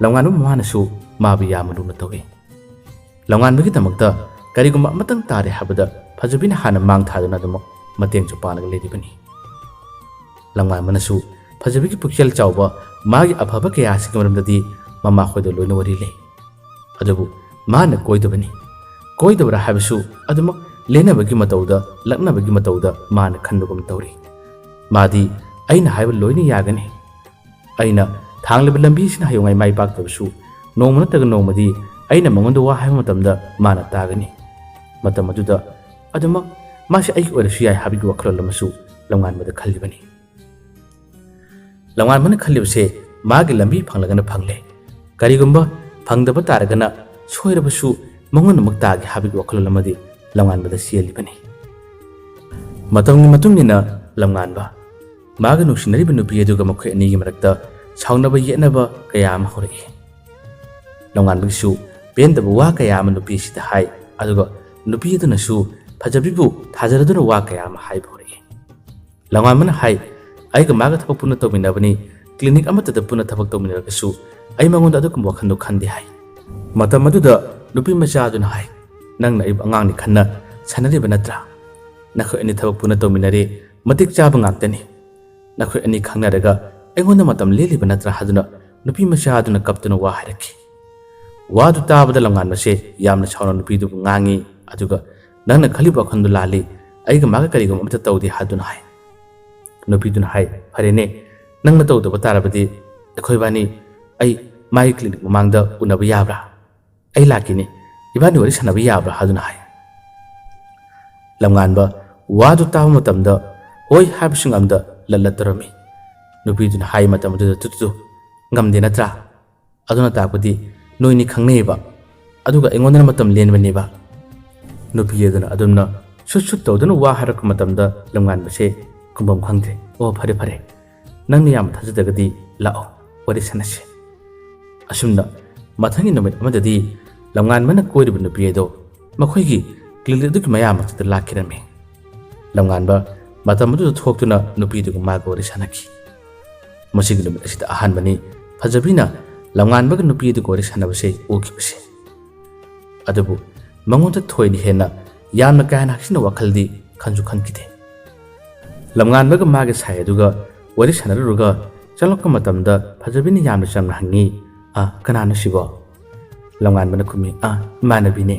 ꯂꯝꯉꯥꯟꯕ ꯃꯃꯥꯅꯁꯨ ꯃꯥꯕꯨ ꯌꯥꯝꯅ ꯂꯨꯅ ꯇꯧꯏ ꯂꯝꯉꯥꯟꯕꯒꯤꯗꯃꯛꯇ ꯀꯔꯤꯒꯨꯝꯕ ꯑꯃꯇꯪ ꯇꯥꯔꯦ ꯍꯥꯏꯕꯗ ꯐꯖꯕꯤꯅ ꯍꯥꯟꯅ ꯃꯥꯡ ꯊꯥꯗꯨꯅ ꯑꯗꯨꯃꯛ ꯃꯇꯦꯡꯁꯨ ꯄꯥꯡꯂꯒ ꯂꯩꯔꯤꯕꯅꯤ ꯂꯝꯉꯥꯟꯕꯅꯁꯨ ꯐꯖꯕꯤꯒꯤ ꯄꯨꯛꯆꯦꯜ ꯆꯥꯎꯕ ꯃꯥꯒꯤ ꯑꯐꯕ ꯀꯌꯥ ꯑꯁꯤꯒꯤ ꯃꯔꯝꯗꯗꯤ ꯃꯃꯥ ꯈꯣꯏꯗ ꯂꯣꯏꯅ ꯋꯥꯔꯤ ꯂꯩ ꯑꯗꯨꯕꯨ ꯃꯥꯅ ꯀꯣꯏꯗꯕꯅꯤ ꯀꯣꯏꯗꯕ꯭ꯔꯥ ꯍꯥꯏꯕꯁꯨ ꯑꯗꯨꯃꯛ ꯂꯦꯟꯅꯕꯒꯤ ꯃꯇꯧꯗ ꯂꯛꯅꯕꯒꯤ ꯃꯇꯧꯗ ꯃꯥꯅ ꯈꯟꯕꯒꯨꯝ ꯇꯧꯔꯤ ꯃꯥꯗꯤ ꯑꯩꯅ ꯍꯥꯏꯕ ꯂꯣꯏꯅ ꯌꯥꯒꯅꯤ ꯑꯩꯅ ꯊꯥꯡꯂꯤꯕ ꯂꯝꯕꯤꯁꯤꯅ ꯍꯌꯦꯡꯋꯥꯏ ꯃꯥꯏ ꯄꯥꯛꯇꯕꯁꯨ ꯅꯣꯡꯃ ꯅꯠꯇ꯭ꯔꯒ ꯅꯣꯡꯃꯗꯤ ꯑꯩꯅ ꯃꯉꯣꯟꯗ ꯋꯥ ꯍꯥꯏꯕ ꯃꯇꯝꯗ ꯃꯥꯅ ꯇꯥꯒꯅꯤ ꯃꯇꯝ ꯑꯗꯨꯗ ꯑꯗꯨꯃꯛ ꯃꯥꯁꯤ ꯑꯩꯒꯤ ꯑꯣꯏꯔꯁꯨ ꯌꯥꯏ ꯍꯥꯏꯕꯒꯤ ꯋꯥꯈꯜꯂꯣꯟ ꯑꯃꯁꯨ ꯂꯝꯉꯥꯟꯕꯗ ꯈꯜꯂꯤꯕꯅꯤ ꯂꯝꯉꯥꯟꯕꯅ ꯈꯜꯂꯤꯕꯁꯦ ꯃꯥꯒꯤ ꯂꯝꯕꯤ ꯐꯪꯂꯒꯅ ꯐꯪꯂꯦ ꯀꯔꯤꯒꯨꯝꯕ ꯐꯪꯗꯕ ꯇꯥꯔꯒꯅ ꯁꯣꯏꯔꯕꯁꯨ ꯃꯉꯣꯟꯗꯃꯛ ꯇꯥꯒꯦ ꯍꯥꯏꯕꯒꯤ ꯋꯥꯈꯜꯂꯣꯟ ꯑꯃꯗꯤ ꯂꯝꯉꯥꯟꯕꯗ ꯆꯦꯜꯂꯤꯕꯅꯤ ꯃꯇꯝꯒꯤ ꯃꯇꯨꯡ ꯏꯟꯅ ꯂꯝꯉꯥꯟꯕ ꯃꯥꯒ ꯅꯨꯡꯁꯤꯅꯔꯤꯕ ꯅꯨꯄꯤ ꯑꯗꯨꯒ ꯃꯈꯣꯏ ꯑꯅꯤꯒꯤ ꯃꯔꯛꯇ ꯁꯥꯎꯅꯕ ꯌꯦꯠꯅꯕ ꯀꯌా ꯑꯃ ꯍꯧꯔꯛꯏ ꯂꯝꯉꯥꯟꯕꯒꯤꯁꯨ ꯄꯦꯟꯗꯕ ꯋꯥ ꯀꯌా ꯑꯃ ꯅꯨꯄꯤ ꯑꯁꯤꯗ ꯍꯥꯏ ꯑꯗꯨꯒ ꯅꯨꯄꯤ ꯑꯗꯨꯅꯁꯨ ꯐꯖꯕꯤꯕꯨ ꯊꯥꯖꯔꯗꯨꯅ ꯋꯥ ꯀꯌా ꯑꯃ ꯍꯥꯏꯕ ꯍꯧꯔꯛꯏ ꯂꯝꯉꯥꯟꯕꯅ ꯍꯥꯏ ꯑꯩꯒ ꯃꯥꯒ ꯊꯕꯛ ꯄꯨꯟꯅ ꯇꯧꯃꯤꯟꯅꯕꯅꯤ ꯀ꯭ꯂꯤꯅꯤꯛ ꯑꯃꯠꯇꯗ ꯄꯨꯟꯅ ꯊꯕꯛ ꯇꯧꯃꯤꯟꯅꯔꯒꯁꯨ ꯑꯩ ꯃꯉꯣꯟꯗ ꯑꯗꯨꯒꯨꯝꯕ ꯋꯥꯈꯜꯗꯣ ꯈꯟꯗꯦ ꯍꯥꯏ ꯃꯇꯝ ꯑꯗꯨꯗ ꯅꯨꯄꯤ ꯃꯆꯥ ꯑꯗꯨꯅ ꯍꯥꯏ ꯅꯪꯅ ꯑꯩꯕꯨ ꯑꯉꯥꯡꯅꯤ ꯈꯟꯅ ꯁꯥꯟꯅꯔꯤꯕ ꯅꯠꯇ꯭ꯔꯥ ꯅꯈꯣꯏ ꯑꯅꯤ ꯊꯕꯛ ꯄꯨꯟꯅ ꯇꯧꯃꯤꯟꯅꯔꯦ ꯃꯇꯤꯛ ꯆꯥꯕ ꯉꯥꯛꯇꯅꯤ ꯅꯈꯣꯏ ꯑꯅꯤ ꯈꯪꯅꯔꯒ ꯑꯩꯉꯣꯟꯗ ꯃꯇꯝ ꯂꯦꯜꯂꯤꯕ ꯅꯠꯇ꯭ꯔꯥ ꯍꯥꯏꯗꯨꯅ ꯅꯨꯄꯤ ꯃꯆꯥ ꯑꯗꯨꯅ ꯀꯞꯇꯨꯅ ꯋꯥ ꯍꯥꯏꯔꯛꯈꯤ ꯋꯥꯗꯨ ꯇꯥꯕꯗ ꯂꯝꯉꯥꯟꯕꯁꯦ ꯌꯥꯝꯅ ꯁꯥꯎꯅ ꯅꯨꯄꯤꯗꯨꯕꯨ ꯉꯥꯡꯉꯤ ꯑꯗꯨꯒ ꯅꯪꯅ ꯈꯜꯂꯤꯕ ꯋꯥꯈꯜꯗꯨ ꯂꯥꯜꯂꯤ ꯑꯩꯒ ꯃꯥꯒ ꯀꯔꯤꯒꯨꯝꯕ ꯑꯃꯠꯇ ꯇꯧꯗꯦ ꯍꯥꯏꯗꯨꯅ ꯍꯥꯏ ꯅꯨꯄꯤꯗꯨꯅ ꯍꯥꯏ ꯐꯔꯦꯅꯦ ꯅꯪꯅ ꯇꯧꯗꯕ ꯇꯥꯔꯕꯗꯤ ꯑꯩꯈꯣꯏꯕꯥꯅꯤ ꯑꯩ ꯃꯥꯒꯤ ꯀ꯭ꯂꯤꯅꯤꯛ ꯃꯃꯥꯡꯗ ꯎꯅꯕ ꯌꯥꯕ꯭ꯔꯥ ꯑꯩ ꯂꯥꯛꯈꯤꯅꯤ ꯏꯕꯥꯅꯤ ꯋꯥꯔꯤ ꯁꯥꯟꯅꯕ ꯌꯥꯕ꯭ꯔꯥ ꯍꯥꯏꯗꯨꯅ ꯍꯥꯏ ꯂꯝꯉꯥꯟꯕ ꯋꯥꯗꯨ ꯇꯥꯕ ꯃꯇꯝꯗ ꯍꯣꯏ ꯍꯥꯏꯕꯁꯨ ꯉꯝꯗ ꯂꯜꯂꯠꯇꯔꯝꯃꯤ ꯅꯨꯄꯤꯗꯨꯅ ꯍꯥꯏ ꯃꯇꯝꯗꯨꯗ ꯇꯨꯇꯨ ꯉꯝꯗꯦ ꯅꯠꯇ꯭ꯔꯥ ꯑꯗꯨꯅ ꯇꯥꯛꯄꯗꯤ ꯅꯣꯏꯅꯤ ꯈꯪꯅꯩꯕ ꯑꯗꯨꯒ ꯑꯩꯉꯣꯟꯗꯅ ꯃꯇꯝ ꯂꯦꯟꯕꯅꯦꯕ ꯅꯨꯄꯤ ꯑꯗꯨꯅ ꯑꯗꯨꯝꯅ ꯁꯨꯠ ꯁꯨꯠ ꯇꯧꯗꯨꯅ ꯋꯥ ꯍꯥꯏꯔꯛꯄ ꯃꯇꯝꯗ ꯂꯝꯉꯥꯟꯕꯁꯦ ꯈꯨꯝꯐꯝ ꯈꯪꯗ꯭ꯔꯦ ꯑꯣ ꯐꯔꯦ ꯐꯔꯦ ꯅꯪꯅ ꯌꯥꯝ ꯊꯥꯖꯗ꯭ꯔꯒꯗꯤ ꯂꯥꯛꯑꯣ ꯋꯥꯔꯤ ꯁꯥꯟꯅꯁꯤ ꯑꯁꯨꯝꯅ ꯃꯊꯪꯒꯤ ꯅꯨꯃꯤꯠ ꯑꯃꯗꯗꯤ ꯂꯝꯉꯥꯟꯕꯅ ꯀꯣꯏꯔꯤꯕ ꯅꯨꯄꯤ ꯑꯗꯣ ꯃꯈꯣꯏꯒꯤ ꯀ꯭ꯂꯤꯅꯤꯛ ꯑꯗꯨꯒꯤ ꯃꯌꯥꯃꯛꯇꯗ ꯂꯥꯛꯈꯤꯔꯝꯃꯤ ꯂꯝꯉꯥꯟꯕ ꯃꯇꯝ ꯑꯗꯨꯗ ꯊꯣꯛꯇꯨꯅ ꯅꯨꯄꯤꯗꯨꯒ ꯃꯥꯒ ꯋꯥꯔꯤ ꯁꯥꯟꯅꯈꯤ ꯃꯁꯤꯒꯤ ꯅꯨꯃꯤꯠ ꯑꯁꯤꯗ ꯑꯍꯥꯟꯕꯅꯤ ꯐꯖꯕꯤꯅ ꯂꯝꯉꯥꯟꯕꯒ ꯅꯨꯄꯤ ꯑꯗꯨꯒ ꯋꯥꯔꯤ ꯁꯥꯟꯅꯕꯁꯦ ꯎꯈꯤꯕꯁꯦ ꯑꯗꯨꯕꯨ ꯃꯉꯣꯟꯗ ꯊꯣꯏꯅ ꯍꯦꯟꯅ ꯌꯥꯝꯅ ꯀꯥ ꯍꯦꯟꯅ ꯍꯛꯆꯤꯟꯅ ꯋꯥꯈꯜꯗꯤ ꯈꯟꯁꯨ ꯈꯟꯈꯤꯗꯦ ꯂꯝꯉꯥꯟꯕꯒ ꯃꯥꯒꯤ ꯁꯥꯏ ꯑꯗꯨꯒ ꯋꯥꯔꯤ ꯁꯥꯟꯅꯔꯨꯔꯒ ꯆꯪꯂꯛꯄ ꯃꯇꯝꯗ ꯐꯖꯕꯤꯅ ꯌꯥꯝꯅ ꯆꯝꯅ ꯍꯪꯉꯤ ꯀꯅꯥꯅꯣ ꯁꯤꯕꯣ ꯂꯝꯉꯥꯟꯕꯅ ꯈꯨꯝꯃꯤ ꯏꯃꯥꯟꯅꯕꯤꯅꯦ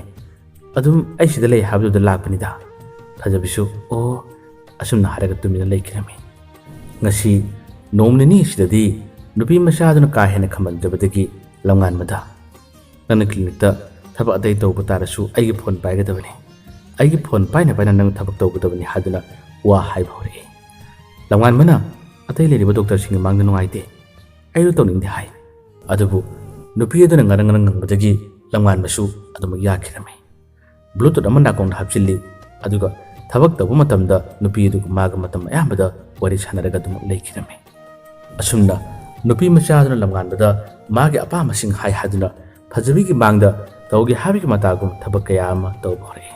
ꯑꯗꯨꯝ ꯑꯩ ꯁꯤꯗ ꯂꯩ ꯍꯥꯏꯕꯗꯨꯗ ꯂꯥꯛꯄꯅꯤꯗ ꯐꯖꯕꯤꯁꯨ ꯑꯣ ꯑꯁꯨꯝꯅ ꯍꯥꯏꯔꯒ ꯇꯨꯃꯤꯟꯅ ꯂꯩꯈꯤꯔꯝꯃꯤ ꯉꯁꯤ ꯅꯣꯡ ꯅꯤꯅꯤ ꯑꯁꯤꯗꯗꯤ ꯅꯨꯄꯤ ꯃꯆꯥꯗꯨꯅ ꯀꯥ ꯍꯦꯟꯅ ꯈꯝꯃꯟꯗꯕꯗꯒꯤ ꯂꯝꯉꯥꯟꯕꯗ ꯅꯪꯅ ꯀ꯭ꯂꯤꯅꯤꯛꯇ ꯊꯕꯛ ꯑꯇꯩ ꯇꯧꯕ ꯇꯥꯔꯁꯨ ꯑꯩꯒꯤ ꯐꯣꯟ ꯄꯥꯏꯒꯗꯕꯅꯤ ꯑꯩꯒꯤ ꯐꯣꯟ ꯄꯥꯏꯅ ꯄꯥꯏꯅ ꯅꯪ ꯊꯕꯛ ꯇꯧꯒꯗꯕꯅꯤ ꯍꯥꯏꯗꯨꯅ ꯋꯥ ꯍꯥꯏꯕ ꯍꯧꯔꯛꯏ ꯂꯝꯉꯥꯟꯕꯅ ꯑꯇꯩ ꯂꯩꯔꯤꯕ ꯗꯣꯛꯇꯔꯁꯤꯡꯒꯤ ꯃꯥꯡꯗ ꯅꯨꯡꯉꯥꯏꯇꯦ ꯑꯩꯗꯣ ꯇꯧꯅꯤꯡꯗꯦ ꯍꯥꯏ ꯑꯗꯨꯕꯨ ꯅꯨꯄꯤ ꯑꯗꯨꯅ ꯉꯔꯪ ꯉꯔꯪ ꯉꯪꯕꯗꯒꯤ ꯂꯝꯉꯥꯟꯕꯁꯨ ꯑꯗꯨꯃꯛ ꯌꯥꯈꯤꯔꯝꯃꯤ ꯕ꯭ꯂꯨꯇꯨꯠ ꯑꯃ ꯅꯥꯀꯣꯡꯗ ꯍꯥꯞꯆꯤꯜꯂꯤ ꯑꯗꯨꯒ ꯊꯕꯛ ꯇꯧꯕ ꯃꯇꯝꯗ ꯅꯨꯄꯤ ꯑꯗꯨꯒ ꯃꯥꯒ ꯃꯇꯝ ꯑꯌꯥꯝꯕꯗ ꯋꯥꯔꯤ ꯁꯥꯟꯅꯔꯒ ꯑꯗꯨꯃꯛ ꯂꯩꯈꯤꯔꯝꯃꯤ ꯑꯁꯨꯝꯅ ꯅꯨꯄꯤ ꯃꯆꯥꯗꯨꯅ ꯂꯝꯉꯥꯟꯕꯗ ꯃꯥꯒꯤ ꯑꯄꯥꯝꯕꯁꯤꯡ ꯍꯥꯏ ꯍꯥꯏꯗꯨꯅ ꯐꯖꯕꯤꯒꯤ ꯃꯥꯡꯗ ꯇꯧꯒꯦ ꯍꯥꯏꯕꯒꯤ ꯃꯇꯥꯒꯨꯝ ꯊꯕꯛ ꯀꯌꯥ ꯑꯃ ꯇꯧꯕ ꯍꯧꯔꯛꯏ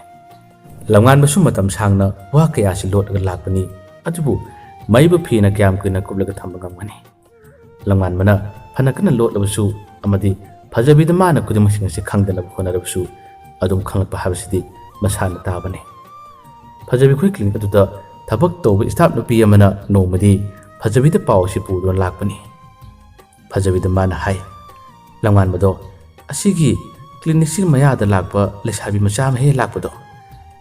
ꯂꯝꯉꯥꯟꯕꯁꯨ ꯃꯇꯝ ꯁꯥꯡꯅ ꯋꯥ ꯀꯌꯥꯁꯤ ꯂꯣꯠꯂꯒ ꯂꯥꯛꯄꯅꯤ ꯑꯗꯨꯕꯨ ꯃꯩꯕꯨ ꯐꯤꯅ ꯀꯌꯥꯝ ꯀꯨꯏꯅ ꯀꯨꯞꯂꯒ ꯊꯝꯕ ꯉꯝꯒꯅꯤ ꯂꯝꯉꯥꯟꯕꯅ ꯐꯅ ꯀꯟꯅ ꯂꯣꯠꯂꯕꯁꯨ ꯑꯃꯗꯤ ꯐꯖꯕꯤꯗ ꯃꯥꯅ ꯈꯨꯗꯤꯡꯃꯛꯁꯤꯡ ꯑꯁꯤ ꯈꯪꯗꯅꯕ ꯍꯣꯠꯅꯔꯕꯁꯨ ꯑꯗꯨꯝ ꯈꯪꯂꯛꯄ ꯍꯥꯏꯕꯁꯤꯗꯤ ꯃꯁꯥꯅ ꯇꯥꯕꯅꯤ ꯐꯖꯕꯤ ꯑꯩꯈꯣꯏ ꯀ꯭ꯂꯤꯅꯤꯛ ꯑꯗꯨꯗ ꯊꯕꯛ ꯇꯧꯕ ꯏꯁꯇꯥꯐ ꯅꯨꯄꯤ ꯑꯃꯅ ꯅꯣꯡꯃꯗꯤ ꯐꯖꯕꯤꯗ ꯄꯥꯎ ꯑꯁꯤ ꯄꯨꯗꯨꯅ ꯂꯥꯛꯄꯅꯤ ꯐꯖꯕꯤꯗ ꯃꯥꯅ ꯍꯥꯏ ꯂꯝꯉꯥꯟꯕꯗꯣ ꯑꯁꯤꯒꯤ ꯀ꯭ꯂꯤꯅꯤꯛꯁꯤꯒꯤ ꯃꯌꯥꯗ ꯂꯥꯛꯄ ꯂꯩꯁꯥꯕꯤ ꯃꯆꯥ ꯑꯃ ꯍꯦꯛ ꯂꯥꯛꯄꯗꯣ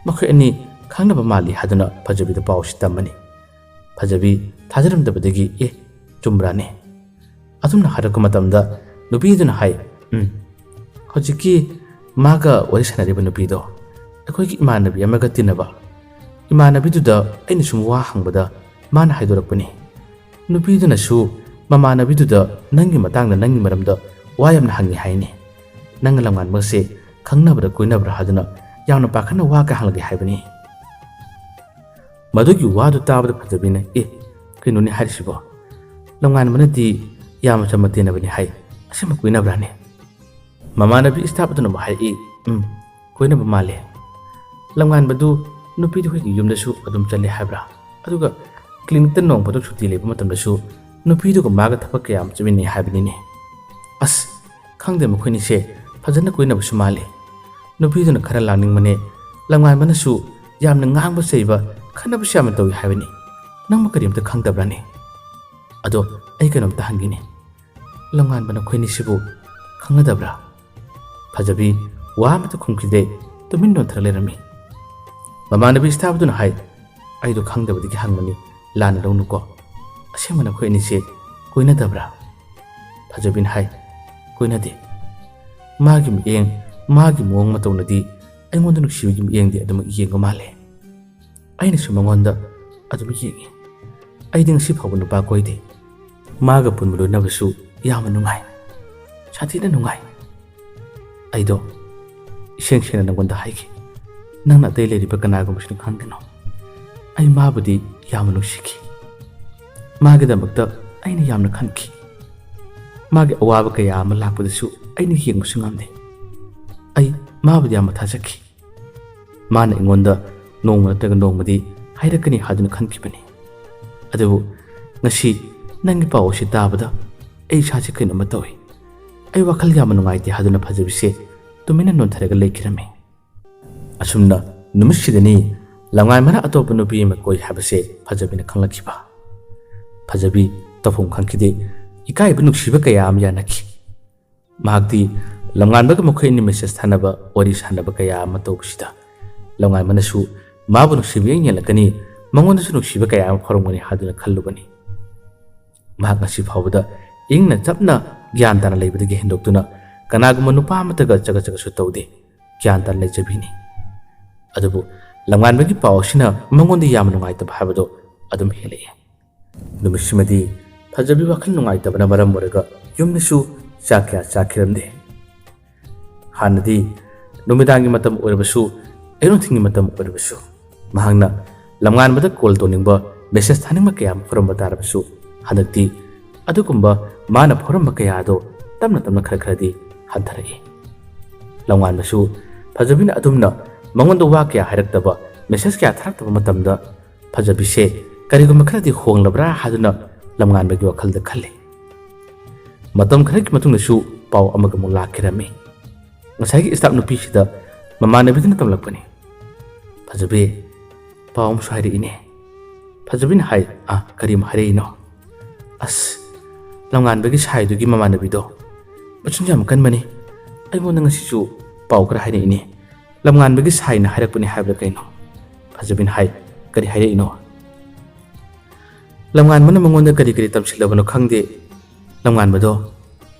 ꯃꯈꯣꯏ ꯑꯅꯤ ꯈꯪꯅꯕ ꯃꯥꯜꯂꯤ ꯍꯥꯏꯗꯨꯅ ꯐꯖꯕꯤꯗ ꯄꯥꯎ ꯑꯁꯤ ꯇꯝꯕꯅꯤ ꯐꯖꯕꯤ ꯊꯥꯖꯔꯝꯗꯕꯗꯒꯤ ꯆꯨꯝꯕ꯭ꯔꯥꯅꯦ ꯑꯗꯨꯝꯅ ꯍꯥꯏꯔꯛꯄ ꯃꯇꯝꯗ ꯅꯨꯄꯤꯗꯨꯅ ꯍꯥꯏ ꯍꯧꯖꯤꯛꯀꯤ ꯃꯥꯒ ꯋꯥꯔꯤ ꯁꯥꯟꯅꯔꯤꯕ ꯅꯨꯄꯤꯗꯣ ꯑꯩꯈꯣꯏꯒꯤ ꯏꯃꯥꯟꯅꯕꯤ ꯑꯃꯒ ꯇꯤꯟꯅꯕ ꯏꯃꯥꯟꯅꯕꯤꯗꯨꯗ ꯑꯩꯅ ꯁꯨꯝ ꯋꯥ ꯍꯪꯕꯗ ꯃꯥꯅ ꯍꯥꯏꯗꯣꯔꯛꯄꯅꯤ ꯅꯨꯄꯤꯗꯨꯅꯁꯨ ꯃꯃꯥꯟꯅꯕꯤꯗꯨꯗ ꯅꯪꯒꯤ ꯃꯇꯥꯡꯗ ꯅꯪꯒꯤ ꯃꯔꯝꯗ ꯋꯥ ꯌꯥꯝꯅ ꯍꯪꯉꯤ ꯍꯥꯏꯅꯤ ꯅꯪꯒ ꯂꯝꯉꯥꯟꯕꯁꯦ ꯈꯪꯅꯕ꯭ꯔꯥ ꯀꯣꯏꯅꯕ꯭ꯔꯥ ꯍꯥꯏꯗꯨꯅ ꯌꯥꯝꯅ ꯄꯥꯈꯠꯅ ꯋꯥ ꯀꯌꯥ ꯍꯪꯂꯒꯦ ꯍꯥꯏꯕꯅꯤ ꯃꯗꯨꯒꯤ ꯋꯥꯗꯨ ꯇꯥꯕꯗ ꯐꯖꯕꯤꯅ ꯀꯩꯅꯣꯅꯦ ꯍꯥꯏꯔꯤꯁꯤꯕꯣ ꯂꯝꯉꯥꯟꯕꯅꯗꯤ ꯌꯥꯝꯅ ꯆꯝꯅ ꯇꯤꯟꯅꯕꯅꯤ ꯍꯥꯏ ꯑꯁꯦꯡꯕ ꯀꯣꯏꯅꯕ꯭ꯔꯥꯅꯦ ꯃꯃꯥꯟꯅꯕꯤ ꯏꯁꯇꯥꯐ ꯑꯗꯨꯅ ꯑꯃꯨꯛ ꯍꯥꯏꯔꯛꯏ ꯀꯣꯏꯅꯕ ꯃꯥꯜꯂꯦ ꯂꯝꯉꯥꯟꯕꯗꯨ ꯅꯨꯄꯤꯗꯨ ꯑꯩꯈꯣꯏꯒꯤ ꯌꯨꯝꯗꯁꯨ ꯑꯗꯨꯝ ꯆꯠꯂꯦ ꯍꯥꯏꯕ꯭ꯔꯥ ꯑꯗꯨꯒ ꯀ꯭ꯂꯤꯅꯤꯛꯇ ꯅꯣꯡ ꯐꯥꯗꯣꯛ ꯁꯨꯇꯤ ꯂꯩꯕ ꯃꯇꯝꯗꯁꯨ ꯅꯨꯄꯤꯗꯨꯒ ꯃꯥꯒ ꯊꯕꯛ ꯀꯌꯥ ꯑꯃ ꯆꯠꯃꯤꯟꯅꯩ ꯍꯥꯏꯕꯅꯤꯅꯦ ꯑꯁ ꯈꯪꯗꯦ ꯃꯈꯣꯏꯅꯤꯁꯦ ꯐꯖꯅ ꯀꯣꯏꯅꯕꯁꯨ ꯃꯥꯜꯂꯤ ꯅꯨꯄꯤꯗꯨꯅ ꯈꯔ ꯂꯥꯡꯅꯤꯡꯕꯅꯦ ꯂꯝꯉꯥꯟꯕꯅꯁꯨ ꯌꯥꯝꯅ ꯉꯥꯡꯕ ꯆꯩꯕ ꯈꯟꯅꯕꯁꯨ ꯌꯥꯝꯅ ꯇꯧꯏ ꯍꯥꯏꯕꯅꯤ ꯅꯪꯕꯨ ꯀꯔꯤꯝꯇ ꯈꯪꯗꯕ꯭ꯔꯥꯅꯦ ꯑꯗꯣ ꯑꯩ ꯀꯩꯅꯣꯝꯇ ꯍꯪꯒꯦꯅꯦ ꯂꯝꯉꯥꯟꯕꯅ ꯑꯩꯈꯣꯏꯅꯤꯁꯤꯕꯨ ꯈꯪꯅꯗꯕ꯭ꯔꯥ ꯐꯖꯕꯤ ꯋꯥ ꯑꯃꯇ ꯈꯨꯝꯈꯤꯗꯦ ꯇꯨꯃꯤꯟ ꯅꯣꯟꯊꯔ ꯂꯩꯔꯝꯃꯤ ꯃꯃꯥꯟꯅꯕꯤ ꯏꯁꯇꯥꯐꯗꯨꯅ ꯍꯥꯏ ꯑꯩꯗꯣ ꯈꯪꯗꯕꯗꯒꯤ ꯍꯪꯕꯅꯤ ꯂꯥꯟꯅ ꯂꯧꯅꯨꯀꯣ ꯑꯁꯦꯡꯕꯅ ꯑꯩꯈꯣꯏ ꯑꯅꯤꯁꯦ ꯀꯣꯏꯅꯗꯕ꯭ꯔꯥ ꯐꯖꯕꯤꯅ ꯍꯥꯏ ꯀꯣꯏꯅꯗꯦ ꯃꯥꯒꯤ ꯃꯤꯠꯌꯦꯡ ꯃꯥꯒꯤ ꯃꯑꯣꯡ ꯃꯇꯧꯅꯗꯤ ꯑꯩꯉꯣꯟꯗ ꯅꯨꯡꯁꯤꯕꯒꯤ ꯃꯤꯠꯌꯦꯡꯗꯤ ꯑꯗꯨꯃꯛ ꯌꯦꯡꯕ ꯃꯥꯜꯂꯦ ꯑꯩꯅꯁꯨ ꯃꯉꯣꯟꯗ ꯑꯗꯨꯝ ꯌꯦꯡꯉꯤ ꯑꯩꯗꯤ ꯉꯁꯤ ꯐꯥꯎꯕ ꯅꯨꯄꯥ ꯀꯣꯏꯗꯦ ꯃꯥꯒ ꯄꯨꯟꯕ ꯂꯣꯏꯅꯕꯁꯨ ꯌꯥꯝꯅ ꯅꯨꯡꯉꯥꯏ ꯁꯥꯊꯤꯅ ꯅꯨꯡꯉꯥꯏ ꯑꯩꯗꯣ ꯏꯁꯦꯡ ꯁꯦꯡꯅ ꯅꯪꯉꯣꯟꯗ ꯍꯥꯏꯈꯤ ꯅꯪꯅ ꯑꯇꯩ ꯂꯩꯔꯤꯕ ꯀꯅꯥꯒꯨꯝꯕꯁꯤꯅ ꯈꯪꯗꯅꯣ ꯑꯩ ꯃꯥꯕꯨꯗꯤ ꯌꯥꯝꯅ ꯅꯨꯡꯁꯤꯈꯤ ꯃꯥꯒꯤꯗꯃꯛꯇ ꯑꯩꯅ ꯌꯥꯝꯅ ꯈꯟꯈꯤ ꯃꯥꯒꯤ ꯑꯋꯥꯕ ꯀꯌా ꯑꯃ ꯂꯥꯛꯄꯗꯁꯨ ꯑꯩꯅ ꯌꯦꯡꯕꯁꯨ ꯉꯝꯗꯦ ꯑꯩ ꯃꯥꯕꯨꯗꯤ ꯌꯥꯝꯅ ꯊꯥꯖꯈꯤ ꯃꯥꯅ ꯑꯩꯉꯣꯟꯗ ꯅꯣꯡꯃ ꯅꯠꯇ꯭ꯔꯒ ꯅꯣꯡꯃꯗꯤ ꯍꯥꯏꯔꯛꯀꯅꯤ ꯍꯥꯏꯗꯨꯅ ꯈꯟꯈꯤꯕꯅꯤ ꯑꯗꯨꯕꯨ ꯉꯁꯤ ꯅꯪꯒꯤ ꯄꯥꯎ ꯑꯁꯤ ꯇꯥꯕꯗ ꯑꯩ ꯏꯁꯥꯁꯦ ꯀꯩꯅꯣꯝꯃ ꯇꯧꯏ ꯑꯩ ꯋꯥꯈꯜ ꯌꯥꯝꯅ ꯅꯨꯡꯉꯥꯏꯇꯦ ꯍꯥꯏꯗꯨꯅ ꯐꯖꯕꯤꯁꯦ ꯇꯨꯃꯤꯟꯅ ꯅꯣꯟꯊꯔꯒ ꯂꯩꯈꯤꯔꯝꯃꯤ ꯑꯁꯨꯝꯅ ꯅꯨꯃꯤꯠꯁꯤꯗꯅꯤ ꯂꯝꯉꯥꯟꯕꯅ ꯑꯇꯣꯞꯄ ꯅꯨꯄꯤ ꯑꯃ ꯀꯣꯏ ꯍꯥꯏꯕꯁꯦ ꯐꯖꯕꯤꯅ ꯈꯪꯂꯛꯈꯤꯕ ꯐꯖꯕꯤ ꯇꯧꯐꯝ ꯈꯪꯈꯤꯗꯦ ꯏꯀꯥꯏꯕ ꯅꯨꯡꯁꯤꯕ ꯀꯌꯥ ꯑꯃ ꯌꯥꯅꯈꯤ ꯃꯍꯥꯛꯇꯤ ꯂꯝꯉꯥꯟꯕꯒ ꯃꯈꯣꯏ ꯑꯅꯤ ꯃꯦꯁꯦꯖ ꯊꯥꯅꯕ ꯋꯥꯔꯤ ꯁꯥꯟꯅꯕ ꯀꯌꯥ ꯑꯃ ꯇꯧꯕꯁꯤꯗ ꯂꯝꯉꯥꯟꯕꯅꯁꯨ ꯃꯥꯕꯨ ꯅꯨꯡꯁꯤꯕ ꯌꯦꯡꯂꯛꯀꯅꯤ ꯃꯉꯣꯟꯗꯁꯨ ꯅꯨꯡꯁꯤꯕ ꯀꯌꯥ ꯑꯃ ꯐꯥꯎꯔꯝꯒꯅꯤ ꯍꯥꯏꯗꯨꯅ ꯈꯜꯂꯨꯕꯅꯤ ꯃꯍꯥꯛ ꯉꯁꯤ ꯐꯥꯎꯕꯗ ꯏꯪꯅ ꯆꯞꯅ ꯒ꯭ꯌꯥꯟ ꯇꯥꯅ ꯂꯩꯕꯗꯒꯤ ꯍꯦꯟꯗꯣꯛꯇꯨꯅ ꯀꯅꯥꯒꯨꯝꯕ ꯅꯨꯄꯥ ꯑꯃꯠꯇꯒ ꯆꯒꯠ ꯇꯧꯗꯦ ꯒ꯭ꯌꯥꯟ ꯇꯥꯅ ꯂꯩꯖꯕꯤꯅꯤ ꯑꯗꯨꯕꯨ ꯂꯝꯉꯥꯟꯕꯒꯤ ꯄꯥꯎ ꯑꯁꯤꯅ ꯃꯉꯣꯟꯗ ꯌꯥꯝꯅ ꯅꯨꯡꯉꯥꯏꯇꯕ ꯍꯥꯏꯕꯗꯣ ꯑꯗꯨꯝ ꯍꯦꯜꯂꯛꯏ नुमिसिमदी फजबी वखल नुंगाइतबना मरम ओरगा युमनसु चाक्या चाखिरमदे हानदी नुमिदांगी मतम ओरबसु एरोथिंगी मतम ओरबसु महांगना लमगानबदा कॉल तोनिंगबा मेसेज थानिंगमा कया फरम तारबसु हनक्ति अदुकुंबा माना फरम कयादो तमना तमना खर खरदी हंथरगे लमगानबसु फजबिन अदुमना मंगोंदो वा कया हायरक्तबा मेसेज कया थारक्तबा मतमदा फजबिसे करिगुम खरदी होंगलबरा हादुना लमगानबगी वखलदा खल्ले मतम खरकी मतुंगसु पाव अमगा मु लाखिरमे ngsaigi staff nupi sida mamanabidina tamlakpani fajabe pawm shari ine fajabin hai karim hare ino as langan bagi sai dugi mamanabido bachun jam kan mani ai mo nang sisu paw kra hare ine lamngan bagi sai na harakpani haibla kaino fajabin hai kari hare ino lamngan mana mangonda kari kari tamsilabano khangde lamngan bado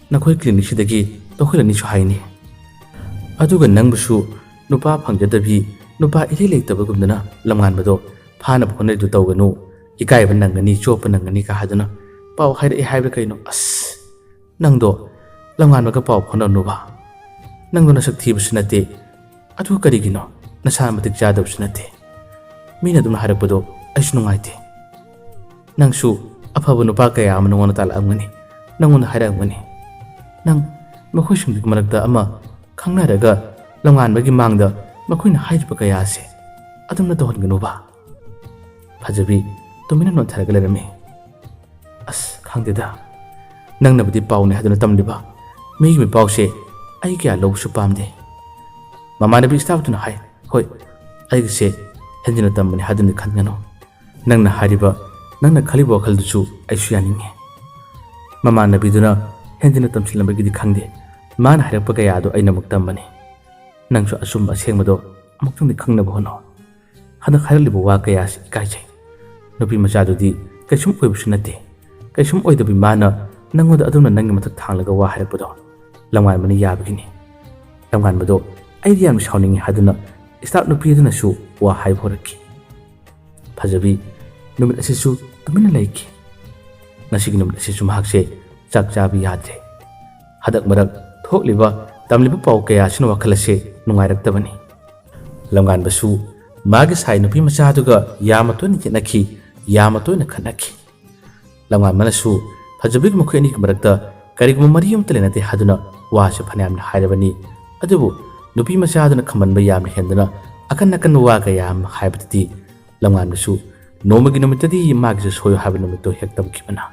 nakhoi clinic sidagi tokhilani su haini अदुगा नंगबसु नुपा फंगजदबी नुपा इले लेतबगुमदना लमगानबदो फाना फोनदु तौगनु इकायब नंगनी chop नंगनी का हादना पाव higher ए HYBE कइनो अस नंगदो लमगानबगा पाव फोननुबा नंगो नसक थीबसु नते अदु करिगिनो नसा मतिक जादबसु नते मीना दुम हारपदो आइसु नुंगाइते नंगसु अफब नुपा कया अमन नंगोन ताल अमगनी नंगोन हाइरगनी नंग मखोइसुंग मरकदा अमा खंगनारगा लंगानबगी मांगदा मखोइना हाइजब कयासे अदुमना तोहनगनुबा फजबी तुमिना नोथरगा लेरमे अस खंगदेदा नंगनबदी पावने हदुना तमलिबा मेगी मे पावसे आई क्या लौसु पामदे ममानबी स्टाफतुना हाय होय आइगसे हेंजिना तमने हदुना खनगनो नंगना हारिबा नंगना खलिबो वखलदुसु आइसु यानिंगे ममानबीदुना हेंजिना तमसिलबगीदी खंगदे मान हायरप कयादो अइना मुक्तमबने नंगसु असुम असेंगबदो अमुक्तंदि खंगनब होनो हदक हायरलिबो वा कयासि इकाइजे नुपि मचादुदि कैसुम ओइबसु नते कैसुम ओइदबि माना नंगोद अदुमना नंगि मथक थांगलगा वा हायरपदो लंगान मनि याबगिनि लंगान बदो आइदि याम साउनिंगि हादुना स्टाफ नुपिदुनासु वा हायबोरकि फजबि नुमित असिसु तुमिना लाइकि नसिगि नुमित असिसु महाकसे चाक चाबि याद्रे हदक मरक थोकलिबा तमलिबा पाव कयासिना वखलसे नुंगाइरक्तबनि लंगानबसु मागे साइ नुपि मचादुगा यामतोनि जेनखि यामतोनि खनखि लंगान मनसु फजबिग मखोइनि मरक्ता करिगुम मरियम तलेनते हादुना वासे फनामना हायरबनि अदुबु नुपि मचादुना खमनबा यामना हेंदना अकन नकन वा कयाम हायबति लंगानबसु नोमगि नुमितदि मागे सोयो हाबन नुमितो हेक्तम किबना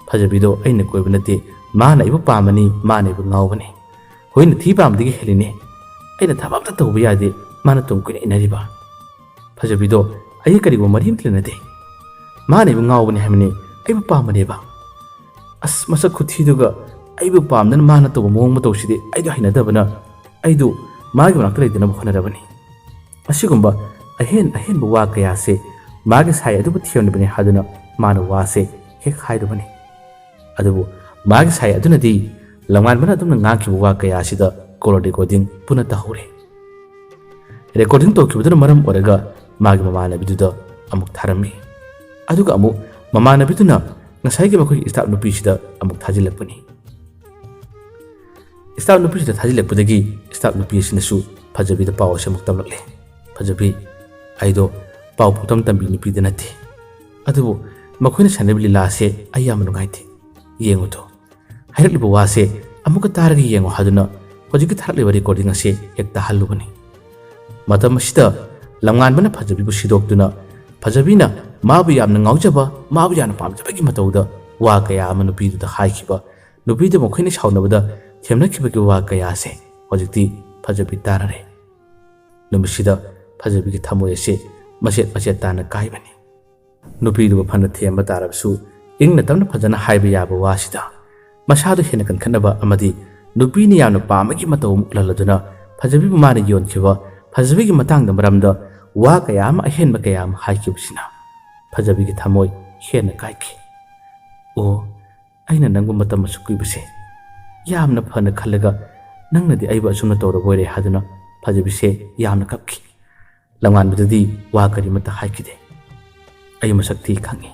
फजबिदो अइना कोइबनते माना इबु पामनी माना इबु गावबने होइन थी पामदिगे हेलिने अइना थबामता तौबा यादे माना तुमकुने इनरिबा फजबिदो अइ करिगो मरियम तलेनते माना इबु गावबने हामने अइबु पामनेबा अस मसक खुथीदुगा अइबु पामदन माना तौबा मोंग मतौसिदे अइदो हाइनदबना अइदु मागे मनाक्ता लेदना बखनरबनी असिगुंबा अहेन बुवा कयासे मागे साइ अदुबु थियनबने हादुना माना वासे हेक हाइदबने अदुबु मागे साइ अदुनदी लंगान बना तुमना ngaखिबु वा कयासिदा कॉल रिकॉर्डिंग पुना तहौरे रेकॉर्डिंग तोखिबुदना मरम ओरगा मागे ममानबिदुदा अमुक थारमी अदुगा अमुक ममानबिदुना ngसाइगे मखोइ स्टाफ नुपिसिदा अमुक थाजिलकपनि स्टाफ नुपिसिदा थाजिलकपदगी स्टाफ नुपिसिनसु फजबिदा पावसे अमुक तमलकले फजबि आइदो पाव पुतम तंबि नुपिदा नते अदुबु मखोइना सानबि लीलासे अय्याम नुगाइते येंगोतो हायरलिबो वासे अमुक तारगी येंगो हादुना होजिक थारलिबा रिकॉर्डिंग असे हेक्ता हल्लुबनि मतम सिदा लंगान बना फजबिबु सिदोक्तुना फजबिना माबु यामना गावजबा माबु याना पामजबगी मतौदा वा कया अमा नुपिदुदा हाइखिबा नुपिदु मखोइना साउनबदा थेमनखिबगी वा कयासे होजिकति फजबि ताररे नुमिसिदा फजबिगी थमोयसे मसेत मसेत ताना काइबनि नुपिदु फन थेमबा तारबसु इंगना तमना फजना हाइबा याबा वासिदा मसादु हेना कनखनबा अमदि नुपिनि यामना पामगी मतौ मुक्ललदुना फजबिबु माना योनखिबा फजबिगी मतंगदा मरमदा वा कयाम अहेनबा कयाम हाइखिबसिना फजबिगी थमोय हेना काइखि ओ अइना नंगबु मतम सुकुइबसे यामना फना खलगा नंगनदि अइबा असुमना तौरबोइरे हादुना फजबिसे यामना कपखि लंगानबदि वा करिमता हाइखिदे अइ मसक्ति खंगे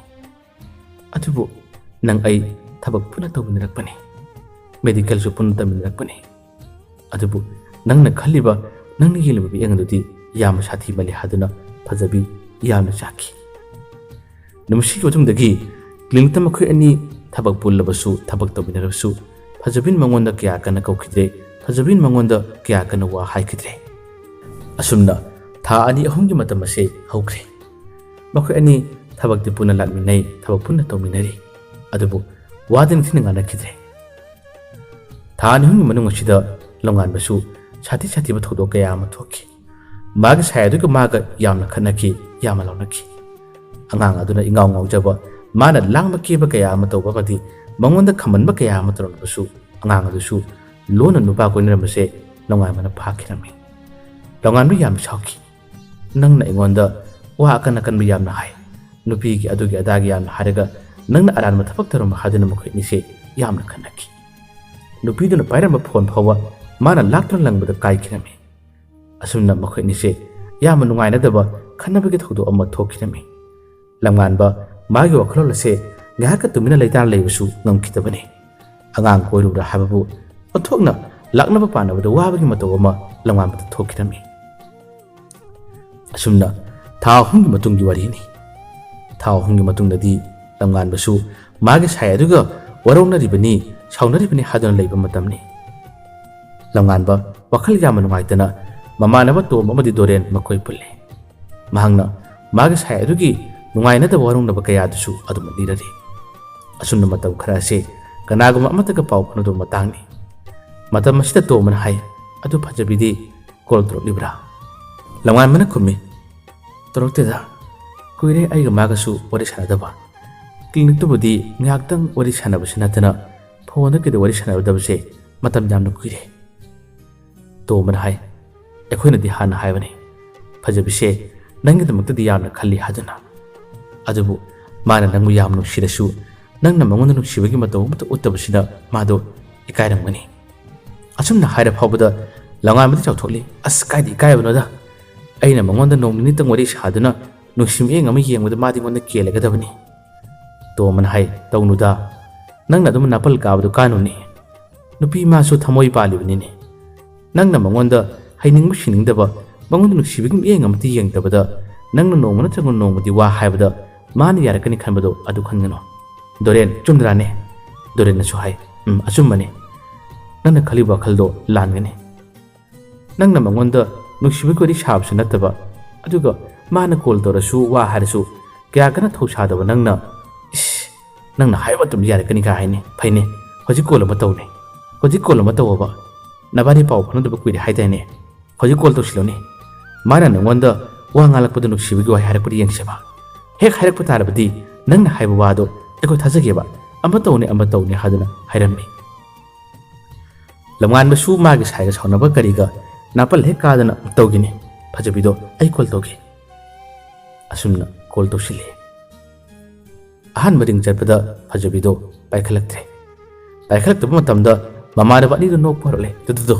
ꯑꯗꯨꯕꯨ ꯅꯪ ꯑꯩ ꯊꯕꯛ ꯄꯨꯟꯅ ꯇꯧꯃꯤꯟꯅꯔꯛꯄꯅꯤ, ꯃꯦꯗꯤꯀꯦꯜꯁꯨ ꯄꯨꯟꯅ ꯇꯝꯃꯤꯟꯅꯔꯛꯄꯅꯤ. ꯑꯗꯨꯕꯨ ꯅꯪꯅ ꯈꯜꯂꯤꯕ ꯅꯪꯅ ꯌꯦꯡꯂꯤꯕ ꯃꯤꯠꯌꯦꯡ ꯑꯗꯨꯗꯤ ꯌꯥꯝꯅ ꯁꯥꯊꯤꯃꯜꯂꯤ ꯍꯥꯏꯗꯨꯅ ꯐꯖꯕꯤ ꯌꯥꯝꯅ ꯆꯥꯛꯈꯤ. ꯅꯨꯃꯤꯠꯁꯤꯒꯤ ꯃꯇꯨꯡꯗꯒꯤ ꯀ꯭ꯂꯤꯅꯤꯛꯇ ꯃꯈꯣꯏ ꯑꯅꯤ ꯊꯕꯛ ꯄꯨꯜꯂꯕꯁꯨ ꯊꯕꯛ ꯇꯧꯃꯤꯟꯅꯔꯕꯁꯨ ꯐꯖꯕꯤꯟ ꯃꯉꯣꯟꯗ ꯀꯌꯥ ꯀꯟꯅ ꯀꯧꯈꯤꯗ꯭ꯔꯦ, ꯐꯖꯕꯤꯟ ꯃꯉꯣꯟꯗ ꯀꯌꯥ ꯀꯟꯅ ꯋꯥ ꯍꯥꯏꯈꯤꯗ꯭ꯔꯦ. ꯑꯁꯨꯝꯅ ꯊꯥ 2-3ꯒꯤ ꯃꯇꯝ ꯑꯁꯤ ꯍꯧꯈ꯭ꯔꯦ. ꯃꯈꯣꯏ ꯑꯅꯤ ꯊꯕꯛꯇꯤ ꯄꯨꯟꯅ ꯂꯥꯛꯃꯤꯟꯅꯩ, ꯊꯕꯛ ꯄꯨꯟꯅ ꯇꯧꯃꯤꯟꯅꯔꯤ. ꯑꯗꯨꯕꯨ ꯋꯥꯗꯤ ꯅꯤꯡꯊꯤꯅ ꯉꯥꯡꯅꯈꯤꯗ꯭ꯔꯦ. ꯊꯥ 2-3ꯒꯤ ꯃꯅꯨꯡ ꯑꯁꯤꯗ ꯂꯝꯉꯥꯟꯕꯁꯨ ꯁꯥꯊꯤꯕ ꯊꯧꯗꯣꯛ ꯀꯌꯥ ꯑꯃ ꯊꯣꯛꯈꯤ. ꯃꯥꯒꯤ ꯁꯥꯏ ꯑꯗꯨꯒ ꯃꯥꯒ ꯌꯥꯝꯅ ꯈꯠꯅꯈꯤ, ꯌꯥꯝꯅ ꯂꯥꯎꯅꯈꯤ. ꯑꯉꯥꯡ ꯑꯗꯨꯅ ꯏꯉꯥꯎ ꯉꯥꯎꯖꯕ, ꯃꯥꯅ ꯂꯥꯡꯕ ꯀꯦꯕ ꯀꯌꯥ ꯑꯃ ꯇꯧꯕ ꯑꯃꯗꯤ ꯃꯉꯣꯟꯗ ꯈꯝꯕꯟꯕ ꯀꯌా ꯑꯃ ꯇꯧꯔꯝꯕꯁꯨ ꯑꯉꯥꯡ ꯑꯗꯨꯁꯨ ꯂꯣꯟꯅ ꯅꯨꯄꯥ ꯀꯣꯏꯅꯔꯝꯕꯁꯦ ꯂꯝꯉꯥꯟꯕꯅ ꯐꯥꯈꯤꯔꯝꯃꯤ. ꯂꯝꯉꯥꯟꯕ ꯌꯥꯝꯅ ꯁꯥꯎꯈꯤ. ꯅꯪꯅ ꯑꯩꯉꯣꯟꯗ ꯋꯥ ꯑꯀꯟꯕ ꯌꯥꯝꯅ ꯍꯥꯏ, ꯅꯨꯄꯤꯒꯤ ꯑꯗꯨꯒꯤ ꯑꯗꯥꯒꯤ ꯌꯥꯝꯅ ꯍꯥꯏꯔꯒ ꯅꯪꯅ ꯑꯔꯥꯟꯕ ꯊꯕꯛ ꯇꯧꯔꯝꯕ ꯍꯥꯏꯗꯨꯅ ꯃꯈꯣꯏ ꯑꯅꯤꯁꯦ ꯌꯥꯝꯅ ꯈꯠꯅꯈꯤ. ꯅꯨꯄꯤꯗꯨꯅ ꯄꯥꯏꯔꯝꯕ ꯐꯣꯟ ꯐꯥꯎꯕ ꯃꯥꯅ ꯂꯥꯛꯇꯨꯅ ꯂꯪꯕꯗ ꯀꯥꯏꯈꯤꯔꯝꯃꯤ. ꯑꯁꯨꯝꯅ ꯃꯈꯣꯏ ꯑꯅꯤꯁꯦ ꯌꯥꯝꯅ ꯅꯨꯡꯉꯥꯏꯅꯗꯕ ꯈꯠꯅꯕꯒꯤ ꯊꯧꯗꯣꯛ ꯑꯃ ꯊꯣꯛꯈꯤꯔꯝꯃꯤ. ꯂꯝꯉꯥꯟꯕ ꯃꯥꯒꯤ ꯋꯥꯈꯜꯂꯣꯟ ꯑꯁꯦ ꯉꯥꯏꯍꯥꯛꯀ ꯇꯨꯃꯤꯟꯅ ꯂꯩꯇꯥꯅ ꯂꯩꯕꯁꯨ ꯉꯝꯈꯤꯗꯕꯅꯤ. ꯑꯉꯥꯡ ꯀꯣꯏꯔꯨꯕ꯭ꯔꯥ ꯍꯥꯏꯕꯕꯨ ꯑꯣꯟꯊꯣꯛꯅ ꯂꯥꯛꯅꯕ ꯄꯥꯟꯅꯕꯗ ꯋꯥꯕꯒꯤ ꯃꯇꯧ ꯑꯃ ꯂꯝꯉꯥꯟꯕꯗ ꯊꯣꯛꯈꯤꯔꯝꯃꯤ. ꯑꯁꯨꯝꯅ ꯊꯥ 3ꯒꯤ ꯃꯇꯨꯡꯒꯤ ꯋꯥꯔꯤꯅꯤ. ꯊꯥ 3ꯒꯤ ꯃꯇꯨꯡꯗꯗꯤ ꯂꯝꯉꯥꯟꯕꯁꯨ ꯃꯥꯒꯤ ꯁꯥꯏ ꯑꯗꯨꯒ ꯋꯥꯔꯧꯅꯔꯤꯕꯅꯤ, ꯁꯥꯎꯅꯔꯤꯕꯅꯤ ꯍꯥꯏꯗꯨꯅ ꯂꯩꯕ ꯃꯇꯝꯅꯤ. ꯂꯝꯉꯥꯟꯕ ꯋꯥꯈꯜ ꯌꯥꯝꯅ ꯅꯨꯡꯉꯥꯏꯇꯅ ꯃꯃꯥꯟꯅꯕ ꯇꯣꯝ ꯑꯃꯗꯤ ꯗꯣꯔꯦꯟ ꯃꯈꯣꯏ ꯄꯨꯜꯂꯤ. ꯃꯍꯥꯛꯅ ꯃꯥꯒꯤ ꯁꯥꯏ ꯑꯗꯨꯒꯤ ꯅꯨꯡꯉꯥꯏꯅꯗꯕ ꯋꯥꯔꯧꯅꯕ ꯀꯌꯥꯗꯨꯁꯨ ꯑꯗꯨꯃꯛ ꯂꯤꯔꯔꯤ. ꯑꯁꯨꯝꯅ ꯃꯇꯝ ꯈꯔ ꯑꯁꯤ ꯀꯅꯥꯒꯨꯝꯕ ꯑꯃꯠꯇꯒ ꯄꯥꯎ ꯐꯥꯎꯅꯗꯕ ꯃꯇꯥꯡꯅꯤ. ꯃꯇꯝ ꯑꯁꯤꯗ ꯇꯣꯝꯕꯅ ꯍꯥꯏ, ꯑꯗꯨ ꯐꯖꯕꯤꯗꯤ ꯀꯣꯜ ꯇꯧꯔꯛꯂꯤꯕ꯭ꯔꯥ? ꯂꯝꯉꯥꯟꯕꯅ ꯈꯨꯝꯃꯤ, ꯇꯧꯔꯛꯇꯦꯗ, ꯀꯨꯏꯔꯦ ꯑꯩꯒ ꯃꯥꯒꯁꯨ ꯋꯥꯔꯤ ꯁꯥꯟꯅꯗꯕ. ꯀ꯭ꯂꯤꯅꯤꯛꯇꯕꯨꯗꯤ ꯉꯥꯏꯍꯥꯛꯇꯪ ꯋꯥꯔꯤ ꯁꯥꯟꯅꯕꯁꯤ ꯅꯠꯇꯅ ꯐꯣꯟꯗ ꯀꯩꯗ ꯋꯥꯔꯤ ꯁꯥꯟꯅꯗꯕꯁꯦ ꯃꯇꯝ ꯌꯥꯝꯅ ꯀꯨꯏꯔꯦ. ꯇꯣꯝꯕꯅ ꯍꯥꯏ, ꯑꯩꯈꯣꯏꯅꯗꯤ ꯍꯥꯟꯅ ꯍꯥꯏꯕꯅꯤ, ꯐꯖꯕꯤꯁꯦ ꯅꯪꯒꯤꯗꯃꯛꯇꯗꯤ ꯌꯥꯝꯅ ꯈꯜꯂꯤ ꯍꯥꯏꯗꯨꯅ. ꯑꯗꯨꯕꯨ ꯃꯥꯅ ꯅꯪꯕꯨ ꯌꯥꯝꯅ ꯅꯨꯡꯁꯤꯔꯁꯨ ꯅꯪꯅ ꯃꯉꯣꯟꯗ ꯅꯨꯡꯁꯤꯕꯒꯤ ꯃꯇꯧ ꯑꯃꯠꯇ ꯎꯠꯇꯕꯁꯤꯗ ꯃꯥꯗꯣ ꯏꯀꯥꯏꯔꯝꯒꯅꯤ. ꯑꯁꯨꯝꯅ ꯍꯥꯏꯔ ꯐꯥꯎꯕꯗ ꯂꯝꯉꯥꯟꯕꯗꯤ ꯆꯥꯎꯊꯣꯛꯂꯤ. ꯑꯁ ꯀꯥꯏꯗ ꯏꯀꯥꯏꯕꯅꯣꯗ, ꯑꯩꯅ ꯃꯉꯣꯟꯗ ꯅꯣꯡ ꯅꯤꯅꯤꯇꯪ ꯋꯥꯔꯤ ꯁꯥꯗꯨꯅ ꯅꯨꯡꯁꯤ ꯃꯤꯠꯌꯦꯡ ꯑꯃ ꯌꯦꯡꯕꯗ ꯃꯥꯗꯤ ꯑꯩꯉꯣꯟꯗ ꯀꯦꯜꯂꯒꯗꯕꯅꯤ. ꯇꯣꯝꯕꯅ ꯍꯥꯏ, ꯇꯧꯅꯨꯗ, ꯅꯪꯅ ꯑꯗꯨꯝ ꯅꯥꯄꯜ ꯀꯥꯕꯗꯨ ꯀꯥꯅꯨꯅꯤ. ꯅꯨꯄꯤ ꯃꯥꯁꯨ ꯊꯃꯣꯏ ꯄꯥꯜꯂꯤꯕꯅꯤꯅꯦ. ꯅꯪꯅ ꯃꯉꯣꯟꯗ ꯍꯩꯅꯤꯡꯕ ꯁꯤꯅꯤꯡꯗꯕ, ꯃꯉꯣꯟꯗ ꯅꯨꯡꯁꯤꯕꯒꯤ ꯃꯤꯠꯌꯦꯡ ꯑꯃꯠꯇ ꯌꯦꯡꯗꯕꯗ ꯅꯪꯅ ꯅꯣꯡꯃ ꯅꯠꯇ꯭ꯔꯒ ꯅꯣꯡꯃꯗꯤ ꯋꯥ ꯍꯥꯏꯕꯗ ꯃꯥꯅ ꯌꯥꯔꯛꯀꯅꯤ ꯈꯟꯕꯗꯣ ꯑꯗꯨ ꯈꯟꯒꯅꯨ. ꯗꯣꯔꯦꯟ, ꯆꯨꯝꯗ꯭ꯔꯥꯅꯦ? ꯗꯣꯔꯦꯟꯅꯁꯨ ꯍꯥꯏ, ꯑꯆꯨꯝꯕꯅꯤ. ꯅꯪꯅ ꯈꯜꯂꯤꯕ ꯋꯥꯈꯜꯗꯣ ꯂꯥꯟꯒꯅꯤ. ꯅꯪꯅ ꯃꯉꯣꯟꯗ ꯅꯨꯡꯁꯤꯕꯒꯤ ꯋꯥꯔꯤ ꯁꯥꯕꯁꯨ ꯅꯠꯇꯕ, ꯑꯗꯨꯒ ꯃꯥꯅ ꯀꯣꯜ ꯇꯧꯔꯁꯨ ꯋꯥ ꯍꯥꯏꯔꯁꯨ ꯀꯌꯥ ꯀꯟꯅ ꯊꯧꯁꯥꯗꯕ ꯅꯪꯅ ꯅꯪꯅ ꯍꯥꯏꯕ ꯃꯇꯝꯗ ꯌꯥꯔꯛꯀꯅꯤ ꯀꯥ ꯍꯥꯏꯅꯤ. ꯐꯩꯅꯦ, ꯍꯧꯖꯤꯛ ꯀꯣꯜ ꯑꯃ ꯇꯧꯅꯦ. ꯍꯧꯖꯤꯛ ꯀꯣꯜ ꯑꯃ ꯇꯧꯋꯣꯕ. ꯅꯕꯥꯅꯤ ꯄꯥꯎ ꯐꯥꯎꯅꯗꯕ ꯀꯨꯏꯔꯦ ꯍꯥꯏꯗꯥꯏꯅꯦ. ꯍꯧꯖꯤꯛ ꯀꯣꯜ ꯇꯧꯁꯤꯜꯂꯣꯅꯦ. ꯃꯥꯅ ꯅꯉꯣꯟꯗ ꯋꯥ ꯉꯥꯡꯂꯛꯄꯗ ꯅꯨꯡꯁꯤꯕꯒꯤ ꯋꯥꯍꯩ ꯍꯥꯏꯔꯛꯄꯗ ꯌꯦꯡꯁꯦꯕ. ꯍꯦꯛ ꯍꯥꯏꯔꯛꯄ ꯇꯥꯔꯕꯗꯤ ꯅꯪꯅ ꯍꯥꯏꯕ ꯋꯥꯗꯣ ꯑꯩꯈꯣই ꯊꯥꯖꯒꯦꯕ. ꯑꯃ ꯇꯧꯅꯦ ꯍꯥꯏꯗꯨꯅ ꯍꯥꯏꯔꯝꯃꯤ. ꯂꯝꯉꯥꯟꯕꯁꯨ ꯃꯥꯒꯤ ꯁꯥꯏꯒ ꯁꯥꯎꯅꯕ ꯀꯔꯤꯒ ꯅꯥꯄꯜ ꯍꯦꯛ ꯀꯥꯗꯅ ꯇꯧꯒꯤꯅꯤ. ꯐꯖꯕꯤꯗꯣ ꯑꯩ ꯀꯣꯜ ꯇꯧꯒꯦ. ꯑꯁꯨꯝꯅ ꯀꯣꯜ ꯇꯧꯁꯤꯜꯂꯤ. ꯑꯍꯥꯟꯕ ꯔꯤꯡ ꯆꯠꯄꯗ ꯐꯖꯕꯤꯗꯣ ꯄꯥꯏꯈꯠꯂꯛꯇ꯭ꯔꯦ. ꯄꯥꯏꯈꯠꯂꯛꯇꯕ ꯃꯇꯝꯗ ꯃꯃꯥꯟꯅꯕ ꯑꯅꯤꯗꯨ ꯅꯣꯛꯄ ꯍꯧꯔꯛꯂꯦ. ꯇꯨꯗꯨꯗꯣ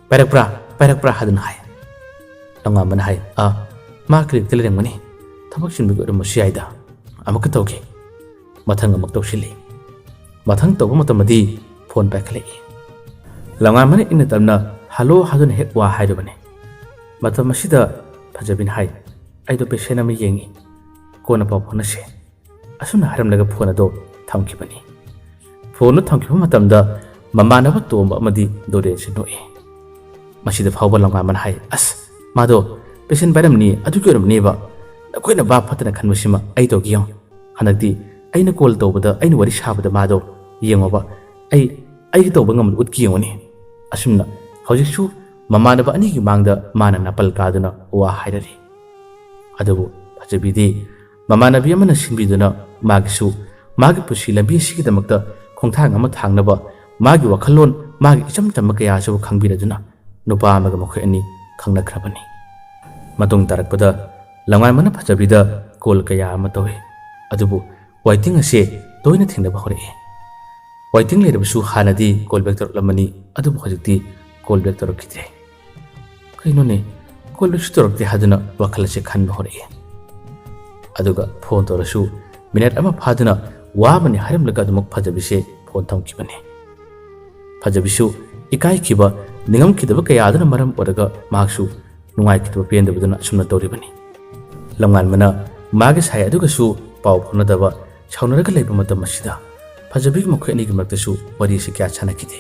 ꯄꯥꯏꯔꯛꯄ꯭ꯔꯥ ꯍꯥꯏꯗꯨꯅ ꯍꯥꯏ. ꯂꯝꯉꯥꯟꯕꯅ ꯍꯥꯏ, ꯃꯥ ꯀ꯭ꯂꯤꯅꯤꯛꯇ ꯂꯩꯔꯝꯒꯅꯤ. ꯊꯕꯛ ꯆꯤꯟꯕꯒꯤ ꯑꯣꯏꯔꯝꯕꯁꯨ ꯌꯥꯏꯗ. ꯑꯃꯨꯛꯀ ꯇꯧꯒꯦ. ꯃꯊꯪ ꯑꯃꯨꯛ ꯇꯧꯁꯤꯜꯂꯤ. ꯃꯊꯪ ꯇꯧꯕ ꯃꯇꯝꯗꯗꯤ ꯐꯣꯟ ꯄꯥꯏꯈꯠꯂꯛꯏ. ꯂꯝꯉꯥꯟꯕꯅ ꯏꯪꯅ ꯇꯞꯅ ꯍꯜꯂꯣ ꯍꯥꯏꯗꯨꯅ ꯍꯦꯛ ꯋꯥ ꯍꯥꯏꯔꯨꯕꯅꯤ. ꯃꯇꯝ ꯑꯁꯤꯗ ꯐꯖꯕꯤꯅ ꯍꯥꯏ, ꯑꯩꯗꯣ ꯄꯦꯁꯦꯟ ꯑꯃ ꯌꯦꯡꯉꯤ, ꯀꯣꯟꯅ ꯄꯥꯎ ꯐꯥꯎꯅꯁꯦ. ꯑꯁꯨꯝꯅ ꯍꯥꯏꯔꯝꯂꯒ ꯐꯣꯟ ꯑꯗꯣ ꯊꯝꯈꯤꯕꯅꯤ. ꯐꯣꯟꯗꯨ ꯊꯝꯈꯤꯕ ꯃꯇꯝꯗ ꯃꯃꯥꯟꯅꯕ ꯇꯣꯝꯕ ꯑꯃꯗꯤ ꯗꯣꯔꯦꯟꯁꯤ ꯅꯣꯛꯏ. ꯃꯁꯤꯗ ꯐꯥꯎꯕ ꯂꯝꯉꯥꯟꯕꯅ ꯍꯥꯏ, ꯑꯁ ꯃꯥꯗꯣ ꯄꯦꯁꯦꯟ ꯄꯥꯏꯔꯝꯅꯤ, ꯑꯗꯨꯒꯤ ꯑꯣꯏꯔꯝꯅꯦꯕ. ꯅꯈꯣꯏꯅ ꯚꯥꯞ ꯐꯠꯇꯅ ꯈꯟꯕꯁꯤꯃ ꯑꯩ ꯇꯧꯒꯦ ꯌꯦꯡꯉꯣ. ꯍꯟꯗꯛꯇꯤ ꯑꯩꯅ ꯀꯣꯜ ꯇꯧꯕꯗ, ꯑꯩꯅ ꯋꯥꯔꯤ ꯁꯥꯕꯗ ꯃꯥꯗꯣ ꯌꯦꯡꯉꯣꯕ, ꯑꯩꯒꯤ ꯇꯧꯕ ꯉꯝꯕꯗ ꯎꯠꯀꯦ ꯌꯦꯡꯉꯣꯅꯦ. ꯑꯁꯨꯝꯅ ꯍꯧꯖꯤꯛꯁꯨ ꯃꯃꯥꯟꯅꯕ ꯑꯅꯤꯒꯤ ꯃꯥꯡꯗ ꯃꯥꯅ ꯅꯥꯄꯜ ꯀꯥꯗꯨꯅ ꯋꯥ ꯍꯥꯏꯔꯔꯤ. ꯑꯗꯨꯕꯨ ꯐꯖꯕꯤꯗꯤ ꯃꯃꯥꯟꯅꯕꯤ ꯑꯃꯅ ꯁꯤꯟꯕꯤꯗꯨꯅ ꯃꯥꯒꯤꯁꯨ ꯃꯥꯒꯤ ꯄꯨꯟꯁꯤ ꯂꯝꯕꯤ ꯑꯁꯤꯒꯤꯗꯃꯛꯇ ꯈꯣꯡꯊꯥꯡ ꯑꯃ ꯊꯥꯡꯅꯕ ꯃꯥꯒꯤ ꯋꯥꯈꯜꯂꯣꯟ, ꯃꯥꯒꯤ ꯏꯆꯝ ꯆꯝꯕ ꯀꯌꯥꯁꯨ ꯈꯪꯕꯤꯔꯗꯨꯅ ꯅꯨꯄꯥ ꯑꯃꯒ ꯃꯈꯣꯏ ꯑꯅꯤ ꯈꯪꯅꯈ꯭ꯔꯕꯅꯤ. ꯃꯇꯨꯡ ꯇꯥꯔꯛꯄꯗ ꯂꯝꯉꯥꯟꯕꯅ ꯐꯖꯕꯤꯗ ꯀꯣꯜ ꯀꯌా ꯑꯃ ꯇꯧꯏ. ꯑꯗꯨꯕꯨ ꯋꯥꯏꯇꯤꯡ ꯑꯁꯤ ꯇꯣꯏꯅ ꯊꯦꯡꯅꯕ ꯍꯧꯔꯛꯏ. ꯋꯥꯏꯇꯤꯡ ꯂꯩꯔꯕꯁꯨ ꯍꯥꯟꯅꯗꯤ ꯀꯣꯜ ꯕꯦꯛ ꯇꯧꯔꯛꯂꯝꯕꯅꯤ. ꯑꯗꯨꯕꯨ ꯍꯧꯖꯤꯛꯇꯤ ꯀꯣꯜ ꯕꯦꯛ ꯇꯧꯔꯛꯈꯤꯗ꯭ꯔꯦ. ꯀꯩꯅꯣꯅꯦ, ꯀꯣꯜ ꯕꯦꯛꯁꯨ ꯇꯧꯔꯛꯇꯦ ꯍꯥꯏꯗꯨꯅ ꯋꯥꯈꯜ ꯑꯁꯤ ꯈꯟꯕ ꯍꯧꯔꯛꯏ. ꯑꯗꯨꯒ ꯐꯣꯟ ꯇꯧꯔꯁꯨ ꯃꯤꯅꯠ ꯑꯃ ꯐꯥꯗꯨꯅ वाबने हारमलगा अदुमक फजबिसे फोन थमखिबने फजबिसु इकाइखिबा निंगमखिदब कयादना मरम ओरगा माखसु नुंगाइखिदब पेंदबदुना असुमना तौरिबने लंगानमना मागे साय अदुगसु पाव फौनदबा साउनरगा लेबा मतम मसिदा फजबिग मखोय अनिगि मरक्तसु वरिसे क्या छानखिदे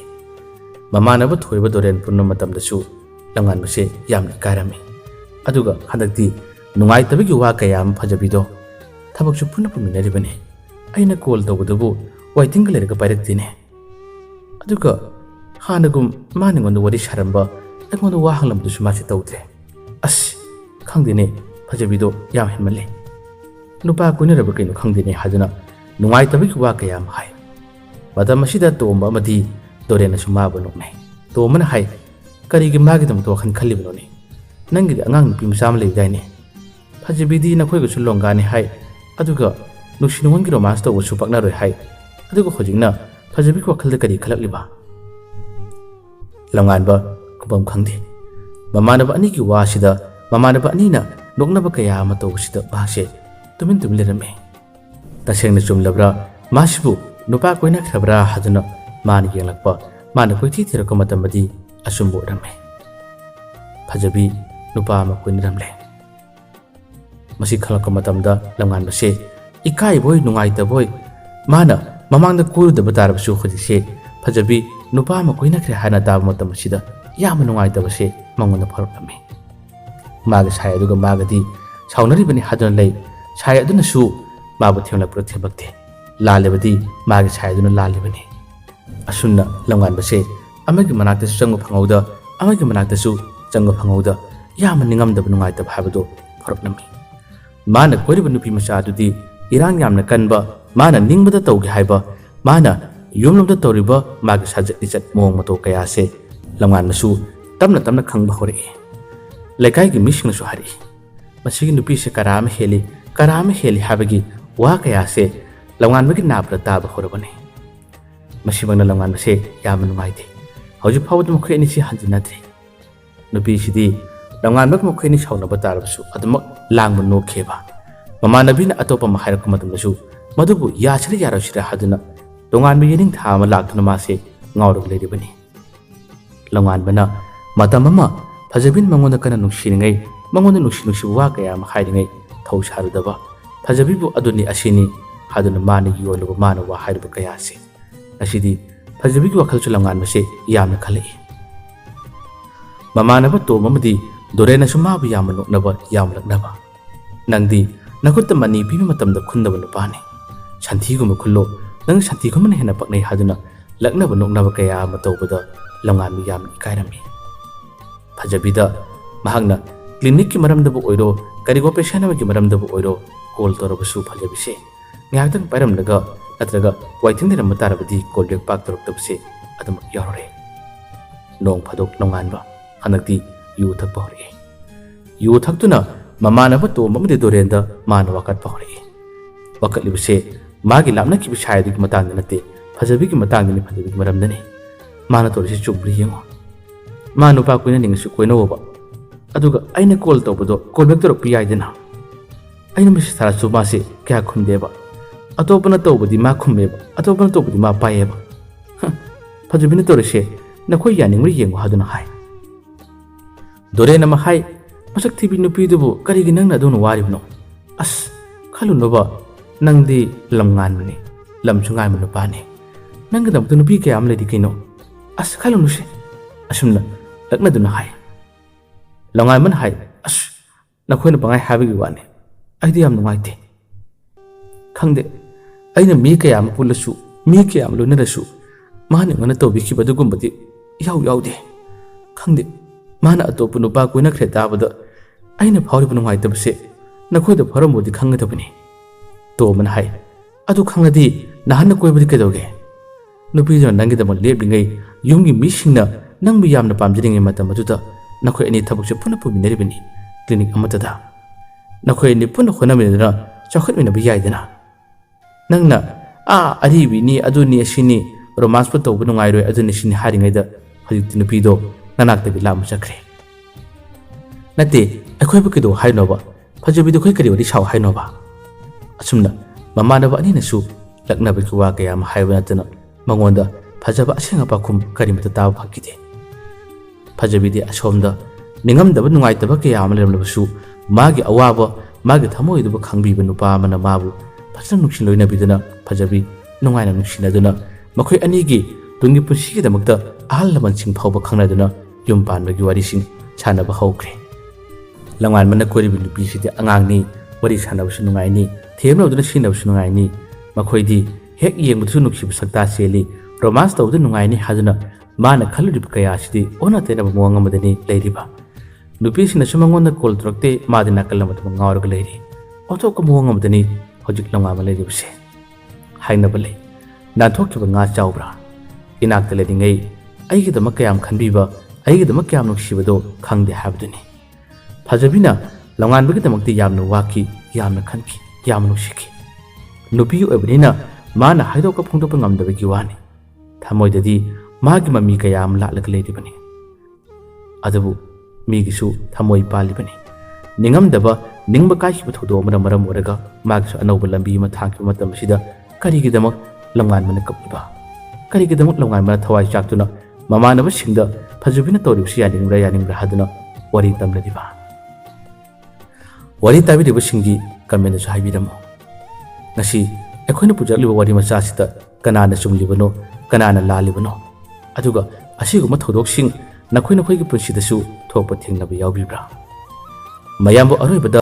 ममानब थोइबा दोरेन पुन्ना मतमदसु लंगानमसे यामना कारami aduga hadakti nungaitabigi wa kayam fajabidо thabaksu punna puminaribane aina call tawdubu waiting lerga pairektine aduga hanagum maningon wari sharamba akonda wa hanglamdusu masi tawdre as khangdine fajabido yam henmale nupa kuniraba kaino khangdine haduna nungaitabigi wa kayam hai madam asida tomba amadi dorena sumaba noknai tomana hai karigi magidam to khan khalibnoni nangi angang nupi masam leidaine fajabidi nakhoi longani hai aduga nusinwangi romance to su pakna roi hai aduga khojingna fajabi ko khalda kari khalakliba langanba kubam khangdi mamanaba ani ki wasida mamanaba ani na noknaba kaya ma to sida bahse tumin tumlerame tasengna chumlabra masibu nupa koina khabra haduna man yelakpa mana koi thi thira ko matamadi asumbo rame fajabi nupa ma koin ramle masi khalak matamda langan base ikai boy nungai ta boy mana mamang da kuru da batar basu khodi se fajabi nupa ma koina khre hana da matam sida yam nungai ta base mangona farame maga sai aduga magadi saunari bani hadun lei sai aduna su mabu themla prothe bakte lalebadi maga sai aduna lalebani asunna langan base amagi manakta changu phangauda amagi manakta su changu phangauda yam ningam da nungai ta bhabado farapnami mana koiriba nupi macha adudi irang yamna kanba mana ningbada tawgi haiba mana yumlomda tawriba magi sajat ichat mong mato kaya se langan nasu tamna tamna khangba hore lekai gi mishing su hari masigi nupi se karama heli habagi wa kaya se langan magi nabra taba horabane masibangna langan se yam numaide hoju phawd mukhe ni si hanjinatri nupi sidi langan mak mukhe ni sauna batarabsu aduma langma no kheba mamanabina atopa mahairak matamsu madubu yachri yarashira haduna dongan bi yening thama laktuna mase ngawruk leribani langan bana matamama fajabin mangona kana nuksingai mangona nuksi wa kaya mahairingai thausaridaba fajabibu aduni asini haduna mani yoluba mana wa hairiba kaya se asidi fajabigu wakhalchu langan mase yamna khalai mamanaba to mamadi dorena sumabu yamno naba yamlaknaba nangdi nakutta mani pibi matamda khundaba nupani shanthiguma khullo nang shanthiguma hena paknai haduna laknaba noknaba kaya matobada langan mi yam ikairami fajabida mahagna clinic ki maramdabu oiro karigo patient ki maramdabu oiro call torobasu fajabise ngakdang param daga natraga waiting dira matarabadi call back pak toroktabse adum yarore nong phadok longanba anakti yu thak pahore yu thaktuna mamanaba to mamde dorenda man wakat pahore wakat libse magi lamna ki bishayadi ki matang nate fajabi ki matang ni fajabi ki maramdane mana torisi chubri yengo manu pa kuina ning su koina oba aduga aina call tawbodo call back torok pi aidena aina mis thara su ma se kya khumdeba atopana tawbodi ma khumeba atopana tawbodi ma paeba fajabi ni torise nakhoi yaningri yengo haduna hai dore nama hai masak thibi nupi dubu karigi nangna dun waribno as khalu noba nangdi lamngan mani lamchungai manu pane nangdam tu nupi ke amle dikino as khalu nuse asumna lakna dun hai langai man hai as nakhoina bangai habigi wane aidi am nungai the khangde aina mi ke am pulasu mi ke am lunarasu mani ngana to biki badugumbadi yaw de khangde mana atopu nupa koina khre tabada aina phawribu nungai tabse nakhoida pharamodi khangadabani to man hai adu khangadi nahanna koibadi kedoge nupi jo nangi da leblingai yumgi misingna nangbi yamna pamjiringe matam aduda nakhoi ani thabukse puna puminaribani clinic amatada nakhoi ani puna khonamina chakhatmina biyaidana nangna aribi ni aduni asini romance pa tawbu nungai roi aduni sini haringaida hajik nupi do nanak tabi lam chakre nate akhoi bukido hainoba fajabi do khoi kari wari shaw hainoba asumna mamanaba ani nasu ꯂꯛꯅꯕꯒꯤ ꯋꯥ ꯀꯌꯥ ꯑꯃ ꯍꯥꯏꯕ ꯅꯠꯇꯅ ꯃꯉꯣꯟꯗ ꯐꯖꯕ ꯑꯁꯦꯡ ꯑꯄꯥꯈꯨꯝ ꯀꯔꯤꯃꯠꯇ ꯇꯥꯕ ꯐꯪꯈꯤꯗꯦ꯫ ꯐꯖꯕꯤꯗꯤ ꯑꯁꯣꯝꯗ ꯅꯤꯡꯉꯝꯗꯕ ꯅꯨꯡꯉꯥꯏꯇꯕ ꯀꯌꯥ ꯑꯃ ꯂꯩꯔꯝꯂꯕꯁꯨ ꯃꯥꯒꯤ ꯑꯋꯥꯕ ꯃꯥꯒꯤ ꯊꯃꯣꯏꯗꯨꯕꯨ ꯈꯪꯕꯤꯕ ꯅꯨꯄꯥ ꯑꯃꯅ ꯃꯥꯕꯨ ꯐꯖꯅ ꯅꯨꯡꯁꯤ ꯂꯣꯏꯅꯕꯤꯗꯨꯅ ꯐꯖꯕꯤ ꯅꯨꯡꯉꯥꯏꯅ ꯅꯨꯡꯁꯤꯅꯗꯨꯅ ꯃꯈꯣꯏ ꯑꯅꯤꯒꯤ ꯇꯨꯡꯒꯤ ꯄꯨꯟꯁꯤꯒꯤꯗꯃꯛꯇ ꯑꯍꯜ ꯂꯃꯟꯁꯤꯡ ꯐꯥꯎꯕ ꯈꯪꯅꯗꯨꯅ ꯌꯨꯝ ꯄꯥꯟꯕꯒꯤ ꯋꯥꯔꯤꯁꯤꯡ ꯁꯥꯟꯅꯕ ꯍꯧꯈ꯭ꯔꯦ꯫ ꯂꯝꯉꯥꯟꯕꯅ ꯀꯣꯏꯔꯤꯕ ꯅꯨꯄꯤꯁꯤꯗꯤ ꯑꯉꯥꯡꯅꯤ, ꯋꯥꯔꯤ ꯁꯥꯟꯅꯕꯁꯨ ꯅꯨꯡꯉꯥꯏꯅꯤ, ꯊꯦꯝꯅꯕꯗꯨꯅ ꯁꯤꯖꯤꯟꯅꯕꯁꯨ ꯅꯨꯡꯉꯥꯏꯅꯤ, ꯃꯈꯣꯏꯗꯤ ꯍꯦꯛ ꯌꯦꯡꯕꯗꯁꯨ ꯅꯨꯡꯁꯤꯕ ꯁꯛꯇꯥ ꯆꯦꯜꯂꯤ, ꯔꯣꯃꯥꯟꯁ ꯇꯧꯕꯗ ꯅꯨꯡꯉꯥꯏꯅꯤ ꯍꯥꯏꯗꯨꯅ ꯃꯥꯅ ꯈꯜꯂꯨꯔꯤꯕ ꯀꯌꯥ ꯑꯁꯤꯗꯤ ꯑꯣꯟꯅ ꯇꯩꯅꯕ ꯃꯑꯣꯡ ꯑꯃꯗꯅꯤ ꯂꯩꯔꯤꯕ꯫ ꯅꯨꯄꯤꯁꯤꯡꯅꯁꯨ ꯃꯉꯣꯟꯗ ꯀꯣꯜ ꯇꯧꯔꯛꯇꯦ, ꯃꯥꯗꯤ ꯅꯥꯀꯜ ꯑꯃꯗ ꯉꯥꯎꯔꯒ ꯂꯩꯔꯤ꯫ ꯑꯣꯟꯊꯣꯛꯄ ꯃꯑꯣꯡ ꯑꯃꯗꯅꯤ ꯍꯧꯖꯤꯛ ꯂꯝꯉꯥꯟꯕ ꯂꯩꯔꯤꯕꯁꯦ꯫ ꯍꯥꯏꯅꯕ ꯂꯩ, ꯅꯥꯟꯊꯣꯛꯈꯤꯕ ꯉꯥ ꯆꯥꯎꯕ꯭ꯔꯥ? ꯏꯅꯥꯛꯇ ꯂꯩꯔꯤꯉꯩ ꯑꯩꯒꯤꯗꯃꯛ ꯀꯌꯥꯝ ꯈꯟꯕꯤꯕ, ꯑꯩꯒꯤꯗꯃꯛ ꯀꯌꯥꯝ ꯅꯨꯡꯁꯤꯕꯗꯣ ꯈꯪꯗꯦ ꯍꯥꯏꯕꯗꯨꯅꯤ꯫ ꯐꯖꯕꯤꯅ ꯂꯝꯉꯥꯟꯕꯒꯤꯗꯃꯛꯇꯤ ꯌꯥꯝꯅ ꯋꯥꯈꯤ, ꯌꯥꯝꯅ ꯈꯟꯈꯤ, ꯌꯥꯝꯅ ꯅꯨꯡꯁꯤꯈꯤ꯫ ꯅꯨꯄꯤ ꯑꯣꯏꯕꯅꯤꯅ ꯃꯥꯅ ꯍꯥꯏꯗꯣꯛꯄ ꯐꯣꯡꯗꯣꯛꯄ ꯉꯝꯗꯕꯒꯤ ꯋꯥꯅꯤ꯫ ꯊꯃꯣꯏꯗꯗꯤ ꯃꯥꯒꯤ ꯃꯃꯤ ꯀꯌꯥ ꯑꯃ ꯂꯥꯠꯂꯒ ꯂꯩꯔꯤꯕꯅꯤ꯫ ꯑꯗꯨꯕꯨ ꯃꯤꯒꯤꯁꯨ ꯊꯃꯣꯏ ꯄꯥꯜꯂꯤꯕꯅꯤ꯫ ꯅꯤꯡꯉꯝꯗꯕ, ꯅꯤꯡꯕ ꯀꯥꯏꯈꯤꯕ ꯊꯧꯗꯣꯛ ꯑꯃꯅ ꯃꯔꯝ ꯑꯣꯏꯔꯒ ꯃꯥꯒꯤꯁꯨ ꯑꯅꯧꯕ ꯂꯝꯕꯤ ꯑꯃ ꯊꯥꯡꯈꯤꯕ ꯃꯇꯝ ꯑꯁꯤꯗ ꯀꯔꯤꯒꯤꯗꯃꯛ ꯂꯝꯉꯥꯟꯕꯅ ꯀꯞꯂꯤꯕ? ꯀꯔꯤꯒꯤꯗꯃꯛ ꯂꯝꯉꯥꯟꯕꯅ ꯊꯋꯥꯏ ꯆꯥꯛꯇꯨꯅ ꯃꯃꯥꯟꯅꯕꯁꯤꯡꯗ ꯐꯖꯕꯤꯅ ꯇꯧꯔꯤꯕꯁꯤ ꯌꯥꯅꯤꯡꯕ꯭ꯔꯥ ꯍꯥꯏꯗꯨꯅ ꯋꯥꯔꯤ ꯇꯝꯂꯤꯕ? ꯋꯥꯔꯤ ꯇꯥꯕꯤꯔꯤꯕꯁꯤꯡꯒꯤ ꯀꯃꯦꯟꯗꯁꯨ ꯍꯥꯏꯕꯤꯔꯝꯃꯨ꯫ ꯉꯁꯤ ꯑꯩꯈꯣꯏꯅ ꯄꯨꯖꯔꯛꯂꯤꯕ ꯋꯥꯔꯤ ꯃꯆꯥ ꯑꯁꯤꯗ ꯀꯅꯥꯅ ꯆꯨꯝꯂꯤꯕꯅꯣ, ꯀꯅꯥꯅ ꯂꯥꯜꯂꯤꯕꯅꯣ? ꯑꯗꯨꯒ ꯑꯁꯤꯒꯨꯝꯕ ꯊꯧꯗꯣꯛꯁꯤꯡ ꯅꯈꯣꯏꯒꯤ ꯄꯨꯟꯁꯤꯗꯁꯨ ꯊꯣꯛꯄ ꯊꯦꯡꯅꯕ ꯌꯥꯎꯕꯤꯕ꯭ꯔꯥ? ꯃꯌꯥꯝꯕꯨ ꯑꯔꯣꯏꯕꯗ